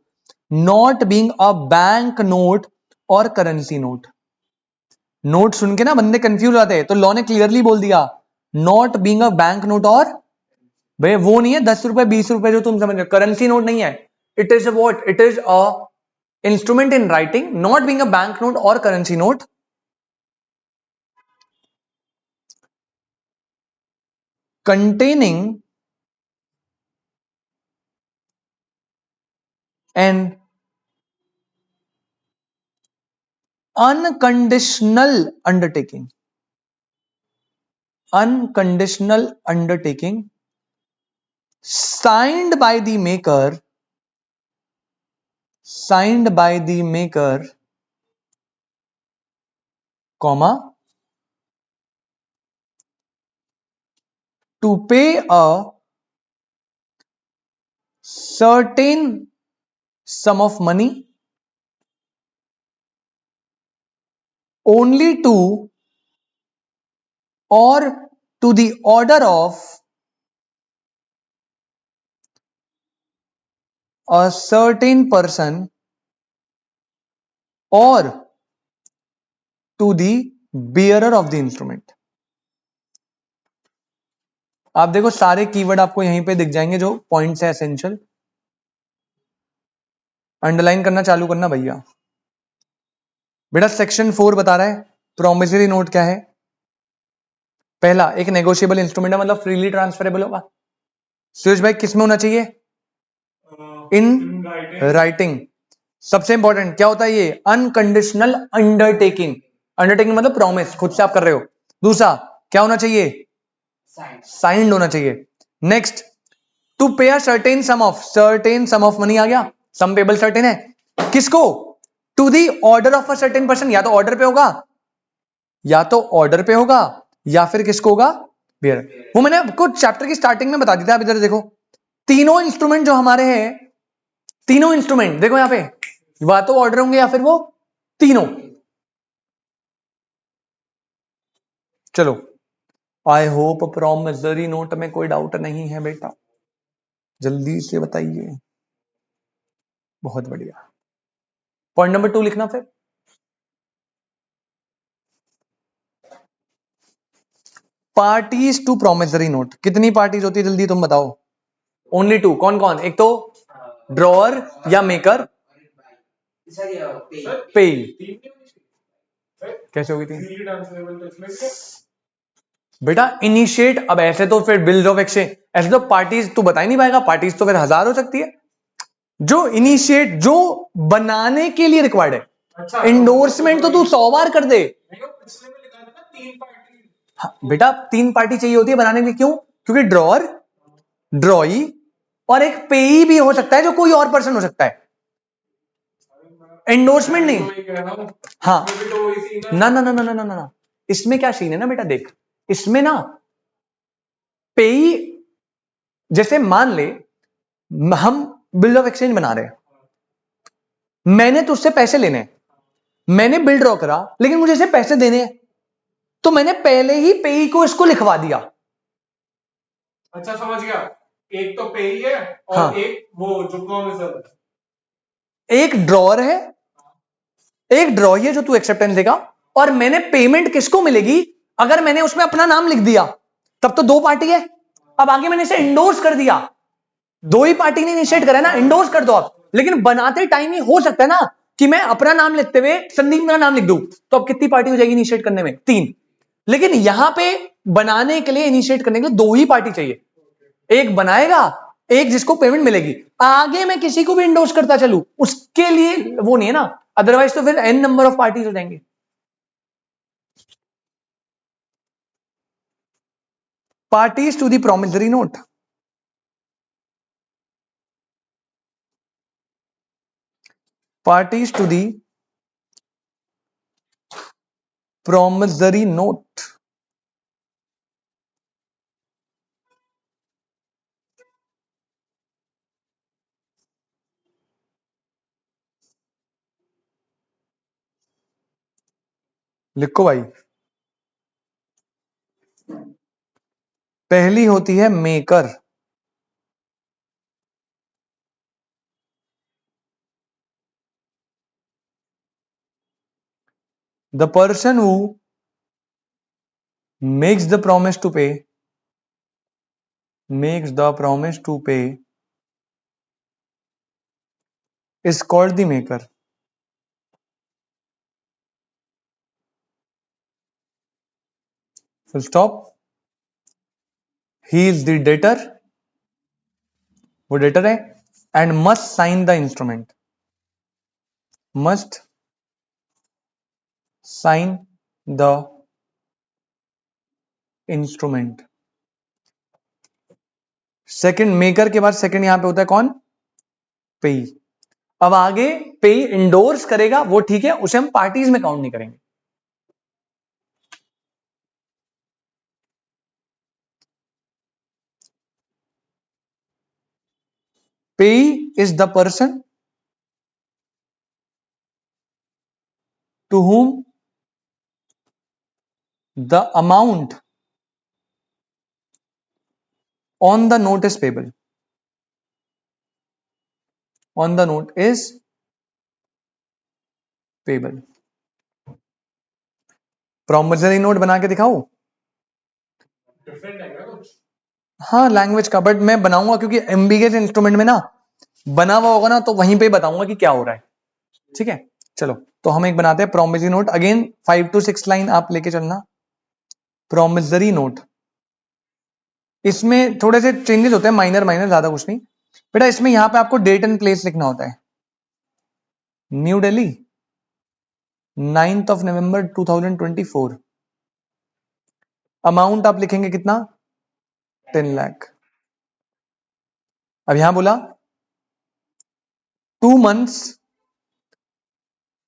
not being a bank note और करेंसी नोट। नोट सुन के ना बंदे कंफ्यूज हो जाते हैं, तो लॉ ने क्लियरली बोल दिया, not being a bank note, और भाई वो नहीं है 10 रुपए 20 रुपए जो तुम समझ रहे हो, करेंसी नोट नहीं है। It is what? It is a instrument in writing, not being a bank note और currency note, containing an unconditional undertaking. Unconditional undertaking signed by the maker, comma, to pay a certain sum of money only to or to the order of a certain person or to the bearer of the instrument. आप देखो सारे कीवर्ड आपको यहीं पे दिख जाएंगे जो पॉइंट्स है एसेंशियल. अंडरलाइन करना चालू करना भैया. बेटा सेक्शन 4 बता रहा है प्रोमिसरी नोट क्या है. पहला, एक नेगोशिएबल इंस्ट्रूमेंट है, मतलब फ्रीली ट्रांसफरेबल होगा. सुरेश भाई किस में होना चाहिए? In writing. सबसे इंपॉर्टेंट क्या होता है ये? Unconditional undertaking. अंडरटेकिंग मतलब प्रॉमिस, खुद से आप कर रहे हो. दूसरा क्या होना चाहिए? साइंड होना चाहिए. Next, to pay a certain sum of money आ गया. सम पेबल सर्टेन है. किसको? To the order of a certain person. या तो ऑर्डर पे होगा या फिर किसको होगा? बेयर. वो मैंने आपको चैप्टर की स्टार्टिंग में बता दिया था. आप इधर देखो, तीनों इंस्ट्रूमेंट जो हमारे हैं, तीनों इंस्ट्रूमेंट देखो यहां पे, या तो ऑर्डर होंगे या फिर वो तीनों. चलो, आई होप प्रॉमिसरी नोट में कोई डाउट नहीं है बेटा, जल्दी से बताइए. बहुत बढ़िया. पॉइंट नंबर 2 लिखना. फिर पार्टीज टू प्रोमिसरी नोट. कितनी पार्टीज होती है जल्दी तुम बताओ? ओनली 2. कौन कौन? एक तो ड्रॉअर या मेकर, पे. कैसे होगी थी बेटा? इनिशिएट. अब ऐसे तो फिर बिल्स ऑफ एक्सचेंज, ऐसे तो पार्टीज तू बता ही नहीं पाएगा. पार्टीज तो फिर 1000 हो सकती है. जो इनिशिएट, जो बनाने के लिए रिक्वायर्ड है. अच्छा, इंडोर्समेंट तो तू 100 बार कर दे. हाँ, बेटा 3 पार्टी चाहिए होती है बनाने के लिए. क्यों? क्योंकि ड्रॉअर, ड्रॉई और एक पेई भी हो सकता है जो कोई और पर्सन हो सकता है. एंडोर्समेंट नहीं. हाँ, ना ना ना ना ना ना ना. इसमें क्या सीन है ना बेटा, देख, इसमें ना पेई, जैसे मान ले हम बिल ऑफ एक्सचेंज बना रहे हैं, मैंने तुझसे पैसे लेने हैं, मैंने बिल ड्रॉ करा, लेकिन मुझे इसे पैसे देने हैं, तो मैंने पहले ही पेई को इसको लिखवा दिया. अच्छा समझ गया. एक तो पेई है और हाँ. एक वो जो प्रोमिसर है. एक ड्रॉअर है, एक ड्रॉ है जो तू एक्सेप्टेंस देगा, और मैंने पेमेंट किसको मिलेगी? अगर मैंने उसमें अपना नाम लिख दिया तब तो 2 पार्टी है. अब आगे मैंने इसे इंडोर्स कर दिया, 2 ही पार्टी ने इनिशिएट करा है ना. इंडोर्स कर दो आप. लेकिन बनाते टाइम ही हो सकता है ना कि मैं अपना नाम लिखते हुए संदीप मेरा नाम लिख दूं, तो अब कितनी पार्टी हो जाएगी इनिशिएट करने में? 3. लेकिन यहां पे बनाने के लिए, इनिशिएट करने के लिए 2 ही पार्टी चाहिए. एक बनाएगा, एक जिसको पेमेंट मिलेगी. आगे मैं किसी को भी इंडोर्स करता चलूं, उसके लिए वो नहीं है ना. अदरवाइज तो फिर n नंबर ऑफ पार्टीज हो जाएंगे. Parties to the promissory note. Parties to the promissory note. लिखो भाई. पहली होती है maker. The person who makes the promise to pay, is called the maker. Full stop. He is the debtor, वो डेटर है. and must sign the instrument. Must sign the instrument. Second maker के बाद सेकंड यहां पे होता है कौन? पेई. अब आगे पेई इंडोर्स करेगा वो ठीक है, उसे हम पार्टीज में काउंट नहीं करेंगे. पेई is the person to whom the amount on the note is payable. On the note is payable. promissory note बना के दिखाऊं? डिफरेंट है क्या कुछ? हाँ लैंग्वेज का, बट मैं बनाऊंगा क्योंकि एम्बिगस इंस्ट्रूमेंट में ना बना हुआ होगा ना तो वहीं पे बताऊंगा कि क्या हो रहा है. ठीक है चलो, तो हम एक बनाते हैं promissory note. Again 5 to 6 line आप लेके चलना. प्रोमिसरी नोट, इसमें थोड़े से चेंजेस होते हैं, माइनर माइनर, ज्यादा कुछ नहीं बेटा. इसमें यहां पे आपको डेट एंड प्लेस लिखना होता है. New Delhi 9th of November 2024. Amount आप लिखेंगे कितना? 10 लाख. अब यहां बोला 2 months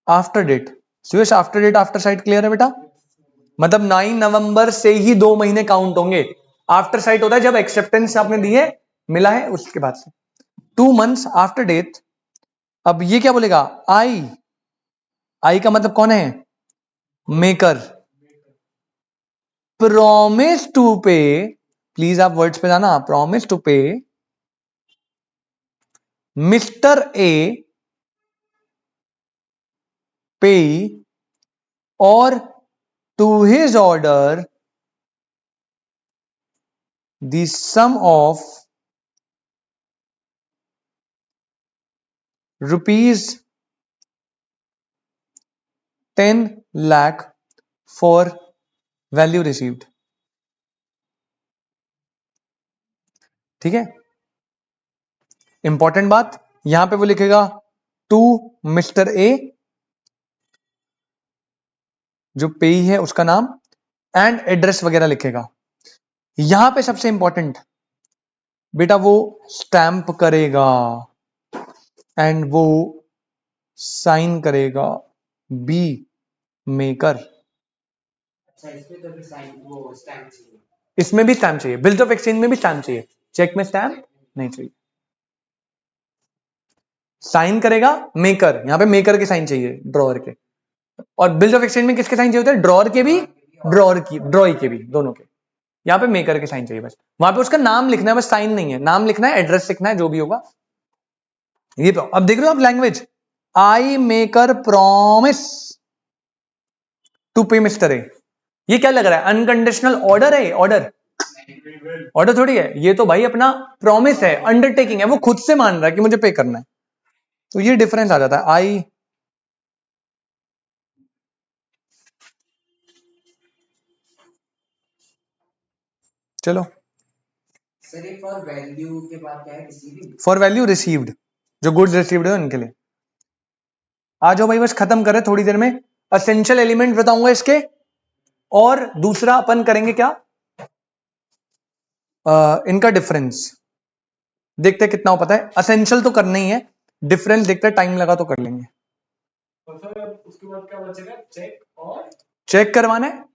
after date. Suyash after date after sight clear है बेटा? मतलब 9 नवंबर से ही 2 महीने काउंट होंगे. आफ्टर साइट होता है जब एक्सेप्टेंस आपने दी है, मिला है, उसके बाद से 2 months आफ्टर डेट. अब ये क्या बोलेगा? आई का मतलब कौन है? Maker. Promise to pay, please आप वर्ड्स पे जाना. Promise to pay mister A पे और to his order the sum of rupees 10 lakh for value received. ठीक है, इंपॉर्टेंट बात यहां पे वो लिखेगा टू मिस्टर ए, जो पेई है उसका नाम, एंड एड्रेस वगैरह लिखेगा. यहां पे सबसे इंपॉर्टेंट बेटा वो स्टैंप करेगा एंड वो साइन करेगा. B maker. अच्छा इसमें तो भी साइन वो स्टैम्प चाहिए. इसमें भी स्टैम्प चाहिए, बिल्स ऑफ एक्सचेंज में भी स्टैम्प चाहिए, चेक में स्टैम्प नहीं चाहिए. साइन करेगा मेकर, यहां पे मेकर के साइन चाहिए, ड्रॉअर के. और बिल्स ऑफ एक्सचेंज में किसके साइन चाहिए होते हैं? ड्रॉअर के भी, ड्रॉई के भी, दोनों के. यहां पे मेकर के साइन चाहिए बस. वहां पे उसका नाम लिखना है बस, साइन नहीं है. नाम लिखना है, एड्रेस लिखना है, जो भी होगा. ये तो अब देख रहे हो आप language. I maker promise to pay mister A. ये क्या लग रहा है? अनकंडीशनल ऑर्डर है. ऑर्डर थोड़ी है ये, तो भाई अपना प्रॉमिस है, अंडरटेकिंग है. वो खुद से मान रहा है कि मुझे पे करना है. तो ये डिफरेंस आ जाता है. आई चलो, सर ये फॉर वैल्यू के बाद क्या है? रिसीविंग. फॉर वैल्यू रिसीव्ड, जो गुड्स रिसीव्ड है उनके लिए. आ जाओ भाई, बस खत्म करें थोड़ी देर में. असेंशियल एलिमेंट बताऊंगा इसके, और दूसरा अपन करेंगे क्या, इनका डिफरेंस देखते हैं कितना हो पता है. असेंशियल तो करना ही है, डिफरेंस देखते हैं, टाइम लगा तो कर लेंगे. और सर उसके बाद क्या बचेगा? चेक और चेक करवाना है.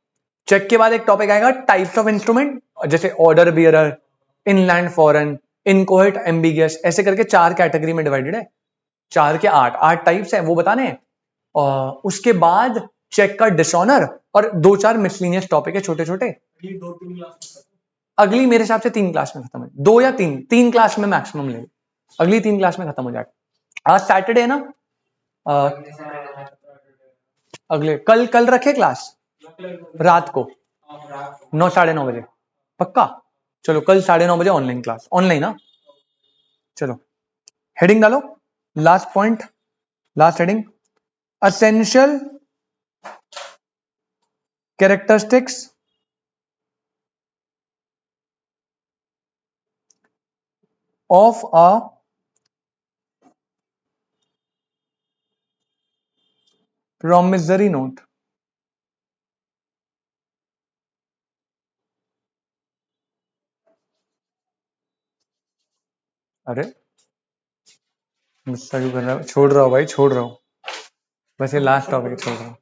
चेक के बाद एक टॉपिक आएगा टाइप्स ऑफ इंस्ट्रूमेंट, जैसे order bearer, inland foreign, inchoate, ambiguous, ऐसे करके 4 कैटेगरी में डिवाइडेड है. 4 के 8 टाइप्स है वो बताने हैं. उसके बाद चेक का डिसऑनर और 2-4 मिसलिनियस टॉपिक है छोटे छोटे. अगली 2-3 क्लास. अगली मेरे हिसाब से 3 क्लास में खत्म है, 2 या 3 क्लास में मैक्सिमम ले. अगली 3 क्लास में खत्म हो जाएगा. आज सैटरडे है ना, अगले कल रखे क्लास रात को 9, 9:30 बजे पक्का. चलो कल 9:30 बजे ऑनलाइन क्लास, ऑनलाइन ना. चलो हेडिंग डालो, last point, last heading, essential characteristics of a promissory note. अरे गुस्सा क्यों कर रहा हूँ? छोड़ रहा हूँ भाई, छोड़ रहा हूँ, बस ये लास्ट टॉपिक छोड़ रहा हूँ।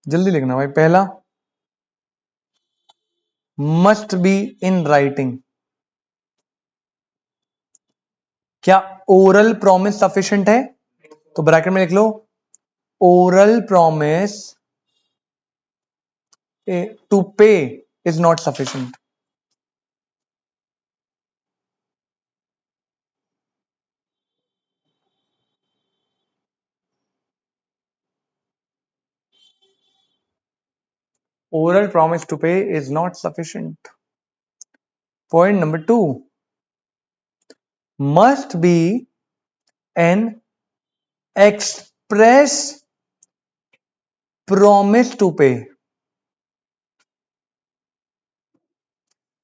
जल्दी लिखना भाई। पहला, मस्ट बी इन राइटिंग। क्या ओरल प्रॉमिस सफिशिएंट है? तो ब्रैकेट में लिख लो, oral promise to pay is not sufficient. Oral promise to pay is not sufficient. Point number 2, must be an express promise to pay.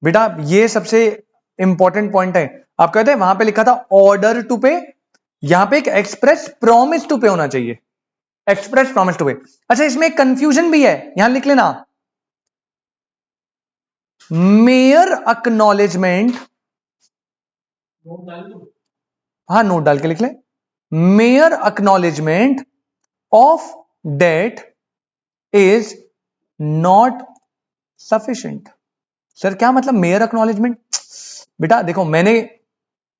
बेटा ये सबसे इंपॉर्टेंट पॉइंट है। आप कहते हैं वहां पे लिखा था ऑर्डर टू पे, यहां पे एक एक्सप्रेस प्रॉमिस टू पे होना चाहिए, एक्सप्रेस प्रॉमिस टू पे। अच्छा, इसमें एक कंफ्यूजन भी है, यहां लिख लेना, मेयर अक्नॉलेजमेंट। नोट डाल दो। हाँ, नोट डाल के लिख ले, mere acknowledgement of debt is not sufficient. Sir क्या मतलब मेयर अक्नॉलेजमेंट? बेटा देखो, मैंने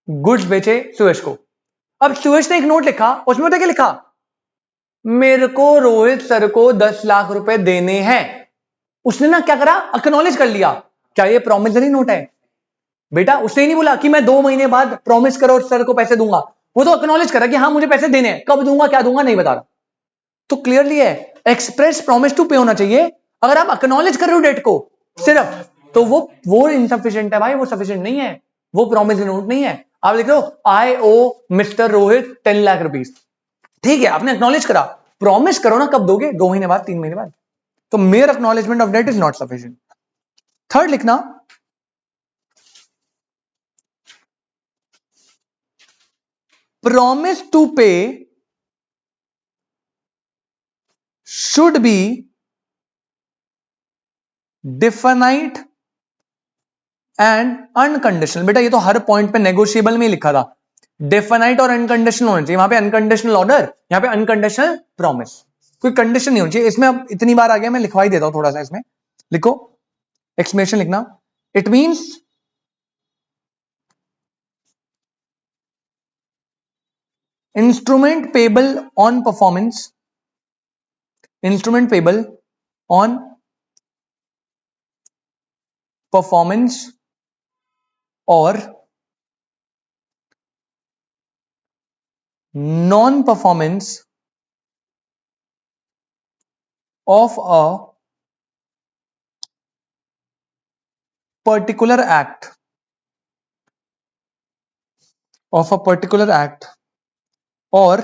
गुड्स बेचे सुयश को, अब सुयश ने एक नोट लिखा, उसमें पता क्या लिखा, मेरे को रोहित सर को 10 लाख रुपए देने हैं। उसने ना क्या करा, अक्नॉलेज कर लिया। क्या ये प्रॉमिसरी नोट है? बेटा उसने नहीं बोला कि मैं 2 महीने बाद प्रॉमिस करो सर को पैसे दूंगा, वो तो अक्नॉलेज करा कि हाँ मुझे पैसे देने हैं, कब दूंगा क्या दूंगा नहीं बता रहा। तो क्लियरली है, एक्सप्रेस प्रॉमिस टू पे होना चाहिए। अगर आप अक्नॉलेज कर रहे हो डेट को सिर्फ, तो वो इनसफिशिएंट है भाई, वो सफिशिएंट नहीं है, वो प्रॉमिसरी नोट नहीं है। आप लिख लो, आई ओ मिस्टर रोहित 10 लाख रुपीस, ठीक है, आपने अक्नॉलेज करा, प्रॉमिस करो ना कब दोगे, 2 महीने बाद, 3 महीने बाद। तो mere acknowledgement of debt is not sufficient. Third लिखना, promise to pay should be definite and unconditional। बेटा ये तो हर पॉइंट पे नेगोशिएबल में लिखा था, डेफिनाइट और अनकंडीशनल होना चाहिए। वहां पे अनकंडीशनल ऑर्डर, यहां पे अनकंडीशनल प्रॉमिस, कोई कंडीशन नहीं होनी चाहिए इसमें। अब इतनी बार आ गया, मैं लिखवा ही देता हूं थोड़ा सा। इसमें लिखो, एक्सप्लेनेशन लिखना, it means instrument payable on performance, instrument payable on performance और non performance of a particular act, of a particular act or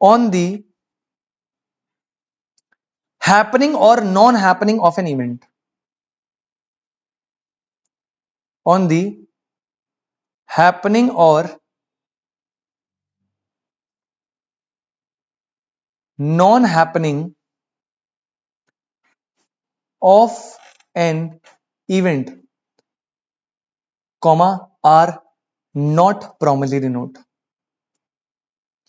on the happening or non-happening of an event, on the happening or non-happening of an event, comma are not promissory note।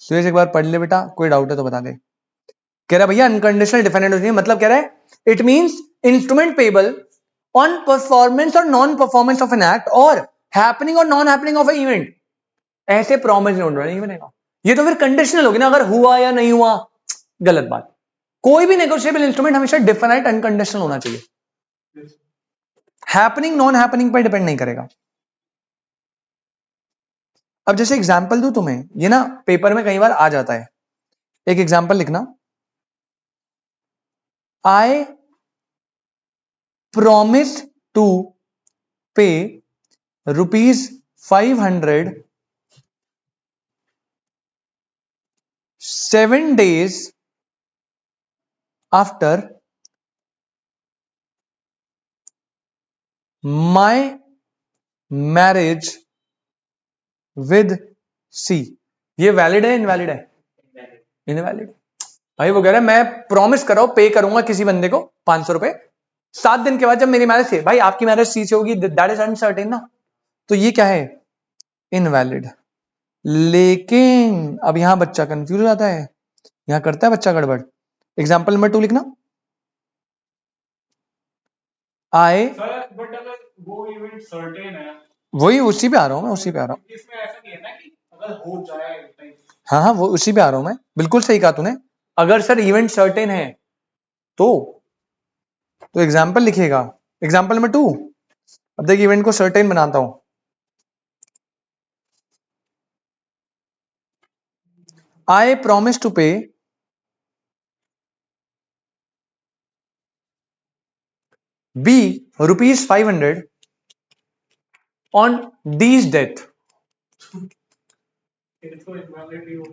Suresh एक बार पढ़ ले बेटा, कोई डाउट है तो बता दे। कह रहा है भैया अनकंडीशनल डिफिनेट होती है, मतलब कह रहा है it means instrument payable on performance और non performance of an act और हैपनिंग और non happening of an event, ऐसे प्रॉमिस नोट नहीं बनेगा। ये तो फिर कंडीशनल होगी ना, अगर हुआ या नहीं हुआ, गलत बात। कोई भी नेगोशिएबल इंस्ट्रूमेंट हमेशा डिफिनाइट अनकंडीशनल होना चाहिए, हैपनिंग नॉन हैपनिंग पर डिपेंड नहीं करेगा। अब जैसे एग्जांपल दूं तुम्हें, ये ना पेपर में कई बार आ जाता है, एक एग्जांपल लिखना, आई प्रॉमिस टू पे ₹500 7 days after my marriage with सी, ये वैलिड है इनवैलिड है? इनवैलिड। भाई वो कह रहा है मैं प्रॉमिस कर रहा हूं पे करूंगा किसी बंदे को 500 रुपए, 7 दिन के बाद जब मेरी मैरिज थी, भाई आपकी मैरिज सी से होगी, दैट इज अनसर्टेन ना, तो ये क्या है? इनवैलिड। लेकिन अब यहां बच्चा कंफ्यूज हो जाता है, यहां करता है बच्चा गड़बड़। एग्जाम्पल नंबर 2 लिखना, आए, सर बट अगर वो इवेंट सर्टेन है, वही उसी पे आ रहा हूं मैं, उसी पे आ रहा हूं। इसमें ऐसा नहीं है ना कि अगर हो जाए टाइम। हाँ हाँ, वो उसी पे आ रहा हूं मैं, बिल्कुल सही कहा तूने। अगर सर इवेंट सर्टेन है तो एग्जाम्पल लिखिएगा, एग्जाम्पल नंबर 2। अब देखिए इवेंट को सर्टेन बनाता हूं, आई प्रॉमिस टू पे B ₹500 on D's death. इसको इन्वैलिड भी हो।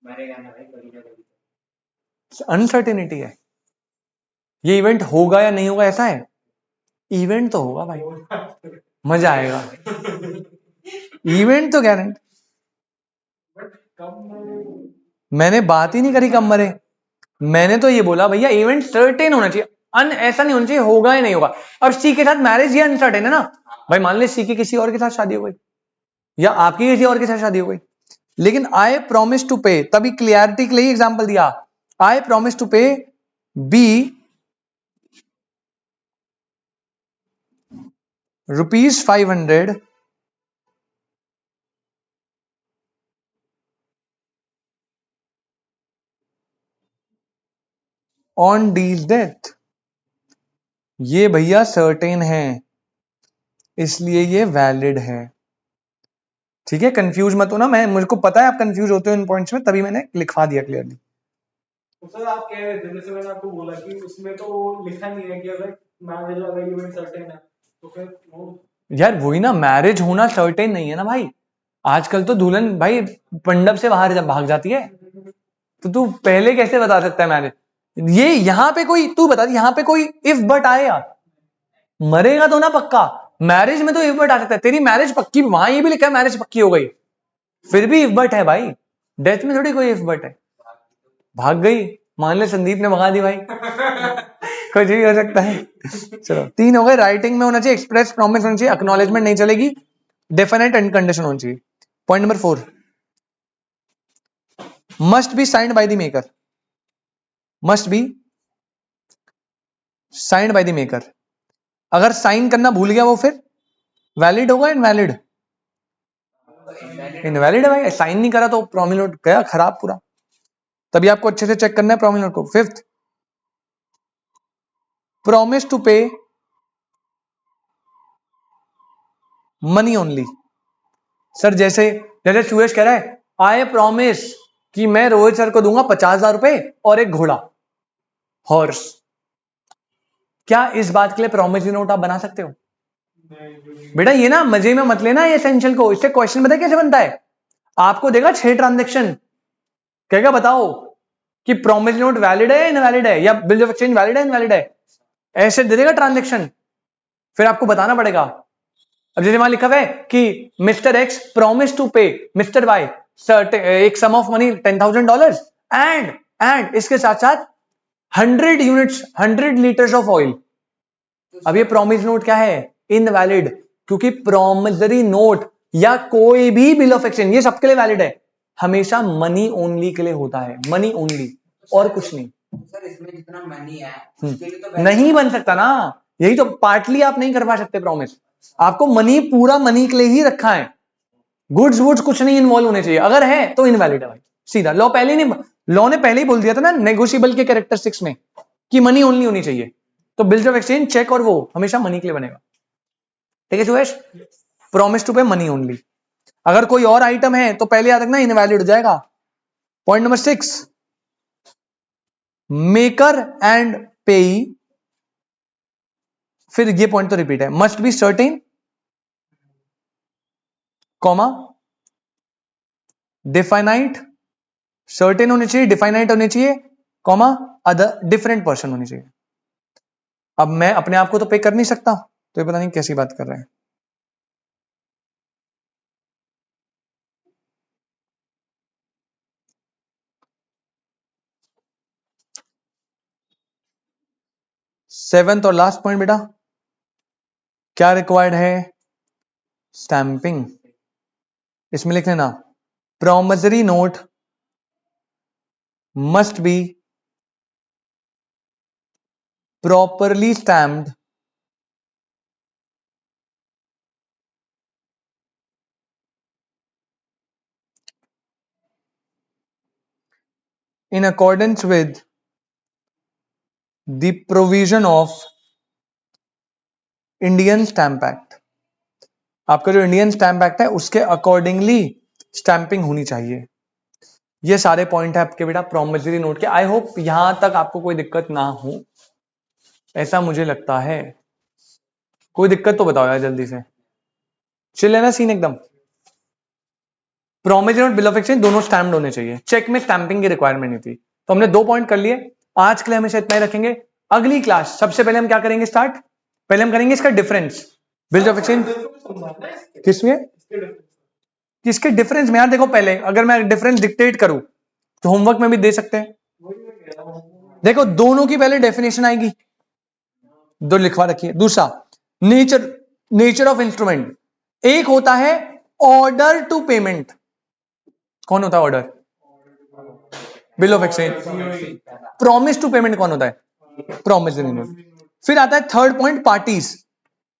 मरेगा ना भाई, कभी ना कभी। अनसर्टेनिटी है, ये इवेंट होगा या नहीं होगा ऐसा है? इवेंट तो होगा भाई, मजा आएगा, इवेंट तो गारंटी। बट कम मैंने बात ही नहीं करी कब मरे, मैंने तो ये बोला भैया इवेंट सर्टेन होना चाहिए, ऐसा नहीं होना चाहिए होगा या नहीं होगा। अब सी के साथ मैरिज ये अनसर्टेन है ना भाई, मान ले सी की किसी और के साथ शादी हो गई या आपकी किसी और के साथ शादी हो गई, लेकिन आई प्रॉमिस टू पे, तभी क्लियरिटी के लिए एग्जांपल दिया, आई प्रॉमिस टू पे बी ₹500 ऑन डीज डेथ। ये भैया सर्टेन है, इसलिए ये वैलिड है। ठीक है, कंफ्यूज मत हो ना, मैं मुझको पता है आप कंफ्यूज होते हो इन पॉइंट्स में, तभी मैंने लिखवा दिया क्लियरली। तो सर आप कह रहे थे, जैसे मैंने आपको बोला कि उसमें तो लिखा नहीं है कि अगर मैरिज अगर इवेंट सर्टेन है तो फिर वो। यार वही ना, मैरिज होना सर्टेन नहीं है ना भाई, आजकल तो दुल्हन भाई मंडप से बाहर जब भाग जाती है, तो तू पहले कैसे बता सकता है मैरिज? ये यहां पे कोई, तू बता यहां पे कोई इफ बट आए यार, मरेगा तो ना पक्का, मैरिज में तो इफ बट आ सकता है, तेरी मैरिज पक्की, वहां ये भी लिखा है मैरिज पक्की हो गई, फिर भी इफ बट है भाई, डेथ में थोड़ी कोई इफ बट है। भाग गई, मान ले संदीप ने भगा दी भाई, कुछ भी हो सकता है। चलो 3 हो गए, राइटिंग में होना चाहिए, एक्सप्रेस प्रॉमिस होना चाहिए, एक्नॉलेजमेंट नहीं चलेगी, डेफिनेट एंड कंडीशन होनी चाहिए। Point number 4, must be signed by the maker, must be signed by the maker. अगर साइन करना भूल गया वो फिर वैलिड होगा इनवैलिड? इनवैलिड है भाई, साइन नहीं करा तो प्रॉमिस नोट गया खराब पूरा, तभी आपको अच्छे से चेक करना है प्रॉमिस नोट को। 5th, promise to pay money only. Sir जैसे जैसे सुरेश कह रहा है आई प्रॉमिस कि मैं रोहित सर को दूंगा 50,000 रुपए और एक घोड़ा, हॉर्स, क्या इस बात के लिए प्रॉमिसरी नोट आप बना सकते हो? बेटा ये ना मजे में मत लेना ये एसेंशियल को, इससे क्वेश्चन पता है कैसे बनता है, आपको देगा 6 ट्रांजेक्शन, कहेगा बताओ कि प्रॉमिसरी नोट वैलिड है इनवैलिड है, या बिल ऑफ एक्सचेंज वैलिड है इनवैलिड है, ऐसे दे देगा ट्रांजेक्शन, फिर आपको बताना पड़ेगा। अब जैसे वहां लिखा हुआ है कि mister x promise to pay mister Y एक सम ऑफ मनी $10,000 एंड इसके साथ साथ 100 यूनिट्स 100 लीटर्स ऑफ ऑयल। अब ये प्रॉमिस नोट क्या है? इनवैलिड, क्योंकि प्रॉमिसरी नोट या कोई भी बिल ऑफ एक्सचेंज ये सबके लिए वैलिड है, हमेशा मनी ओनली के लिए होता है, मनी ओनली और कुछ नहीं। सर इसमें जितना मनी है उसके लिए तो नहीं बन सकता ना, यही तो पार्टली आप नहीं करवा सकते प्रॉमिस, आपको मनी पूरा मनी के लिए ही रखा है, गुड्स वुड्स कुछ नहीं इन्वॉल्व होने चाहिए, अगर है तो इनवैलिड है भाई, सीधा लॉ पहले नहीं, लॉ ने पहले ही बोल दिया था ना नेगोशिएबल के कैरेक्टरिस्टिक्स में कि मनी ओनली होनी चाहिए, तो बिल्स ऑफ एक्सचेंज चेक और वो हमेशा मनी के लिए बनेगा। ठीक है Suresh, promise to pay money only, अगर कोई और आइटम है तो पहले याद रखना इनवैलिड हो जाएगा। पॉइंट नंबर 6, मेकर एंड पेई, फिर ये पॉइंट तो रिपीट है, must be certain comma definite, certain होने चाहिए, डिफाइनाइट होने चाहिए, कॉमा अदर डिफरेंट पर्सन होनी चाहिए। अब मैं अपने आप को तो पे कर नहीं सकता, तो ये पता नहीं कैसी बात कर रहे हैं। 7th और लास्ट पॉइंट बेटा, क्या रिक्वायर्ड है? स्टैंपिंग। इसमें लिख लेना, promissory note must be properly stamped in accordance with the provision of Indian stamp act. आपका जो इंडियन स्टैंप एक्ट है उसके अकॉर्डिंगली स्टैंपिंग होनी चाहिए। ये सारे पॉइंट है आपके बेटा प्रॉमिसरी नोट के। आई होप यहां तक आपको कोई दिक्कत ना हो, ऐसा मुझे लगता है। कोई दिक्कत तो बताओ यार जल्दी से, चिल है ना सीन एकदम। Promissory note, bill of exchange दोनों स्टैम्प्ड होने चाहिए। चेक में स्टैंपिंग की रिक्वायरमेंट नहीं थी। तो हमने 2 पॉइंट कर लिए। आज के लिए हमेशा इतना ही रखेंगे। अगली क्लास सबसे पहले हम क्या करेंगे स्टार्ट, पहले हम करेंगे इसका डिफरेंस। बिल ऑफ एक्सचेंज किसमें, किसके डिफरेंस में यार? देखो पहले अगर मैं डिफरेंस डिक्टेट करूं तो होमवर्क में भी दे सकते हैं। देखो दोनों की पहले डेफिनेशन आएगी, दो लिखवा रखिए। दूसरा नेचर ऑफ इंस्ट्रूमेंट। एक होता है ऑर्डर टू पेमेंट। कौन होता है order? Bill of exchange. Promise to payment कौन होता है? Promissory note. फिर आता है थर्ड पॉइंट पार्टीज।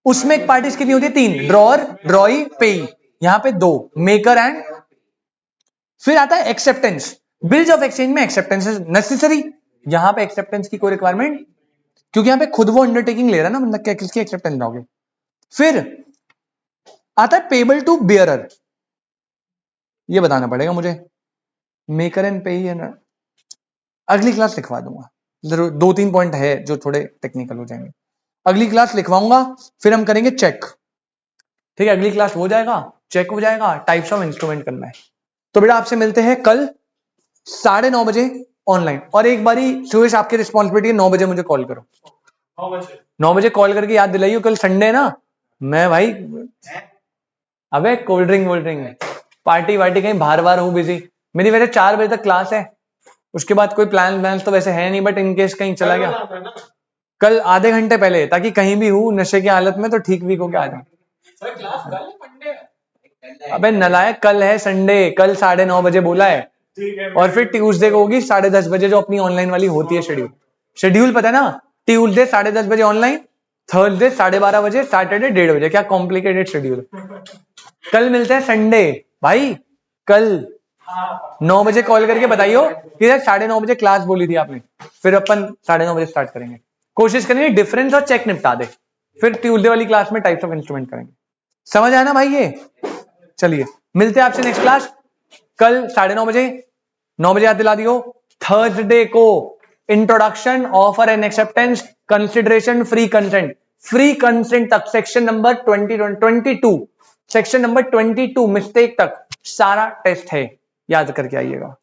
उसमें एक पार्टीज कितनी होती है? 3, ड्रॉअर, ड्रॉई, पेई। यहां पे 2, मेकर एंड। फिर आता है एक्सेप्टेंस। बिल्स ऑफ एक्सचेंज में एक्सेप्टेंस नेसेसरी, यहां पे एक्सेप्टेंस की कोई रिक्वायरमेंट, क्योंकि यहां पे खुद वो अंडरटेकिंग ले रहा है ना बंदा, क्या किसकी एक्सेप्टेंस दोगे। फिर आता है पेबल टू बियरर, ये बताना पड़ेगा मुझे। मेकर एंड पे है ना, अगली क्लास लिखवा दूंगा। 2-3 पॉइंट है जो थोड़े टेक्निकल हो जाएंगे, अगली क्लास लिखवाऊंगा। फिर हम करेंगे चेक, ठीक है? अगली क्लास हो जाएगा, चेक हो जाएगा, टाइप्स ऑफ इंस्ट्रूमेंट करना है। तो बेटा आपसे मिलते हैं कल 9:30 बजे ऑनलाइन। और एक बारी सुरेश आपकी रिस्पॉन्सिबिलिटी है, 9 बजे मुझे कॉल करो। 9 बजे कॉल करके याद दिलाइयो, कल संडे है ना। मैं भाई अबे कोल्ड ड्रिंक पार्टी वार्टी कहीं बाहर बाहर हूँ बिजी। मेरी वैसे 4 बजे तक क्लास है, उसके बाद कोई प्लान तो वैसे है नहीं, बट इनकेस कहीं चला गया कल आधे घंटे पहले, ताकि कहीं भी हूँ नशे की हालत में तो ठीक वीक होके आ जाऊं। अबे नलायक, कल है संडे, कल 9:30 बजे बोला है। और फिर ट्यूसडे को होगी 10:30 बजे, जो अपनी ऑनलाइन वाली होती है शेड्यूल पता है ना? ट्यूसडे 10:30 बजे ऑनलाइन, थर्सडे 12:30 बजे, सैटरडे 1:30 बजे। क्या कॉम्प्लिकेटेड शेड्यूल। कल मिलते हैं संडे भाई। कल 9 बजे कॉल करके बताइयो कि यार 9:30 बजे क्लास बोली थी आपने, फिर अपन 9:30 बजे स्टार्ट करेंगे। कोशिश करेंगे डिफरेंस और चेक निपटा दे, फिर ट्यूसडे वाली क्लास में टाइप्स ऑफ इंस्ट्रूमेंट करेंगे। समझ आया ना भाई? ये चलिए मिलते हैं आपसे नेक्स्ट क्लास कल 9:30 बजे। 9 बजे याद दिला दियो। थर्सडे को introduction, offer and acceptance, consideration, free consent तक, section number 22, section number 22 mistake तक सारा टेस्ट है, याद करके आइएगा।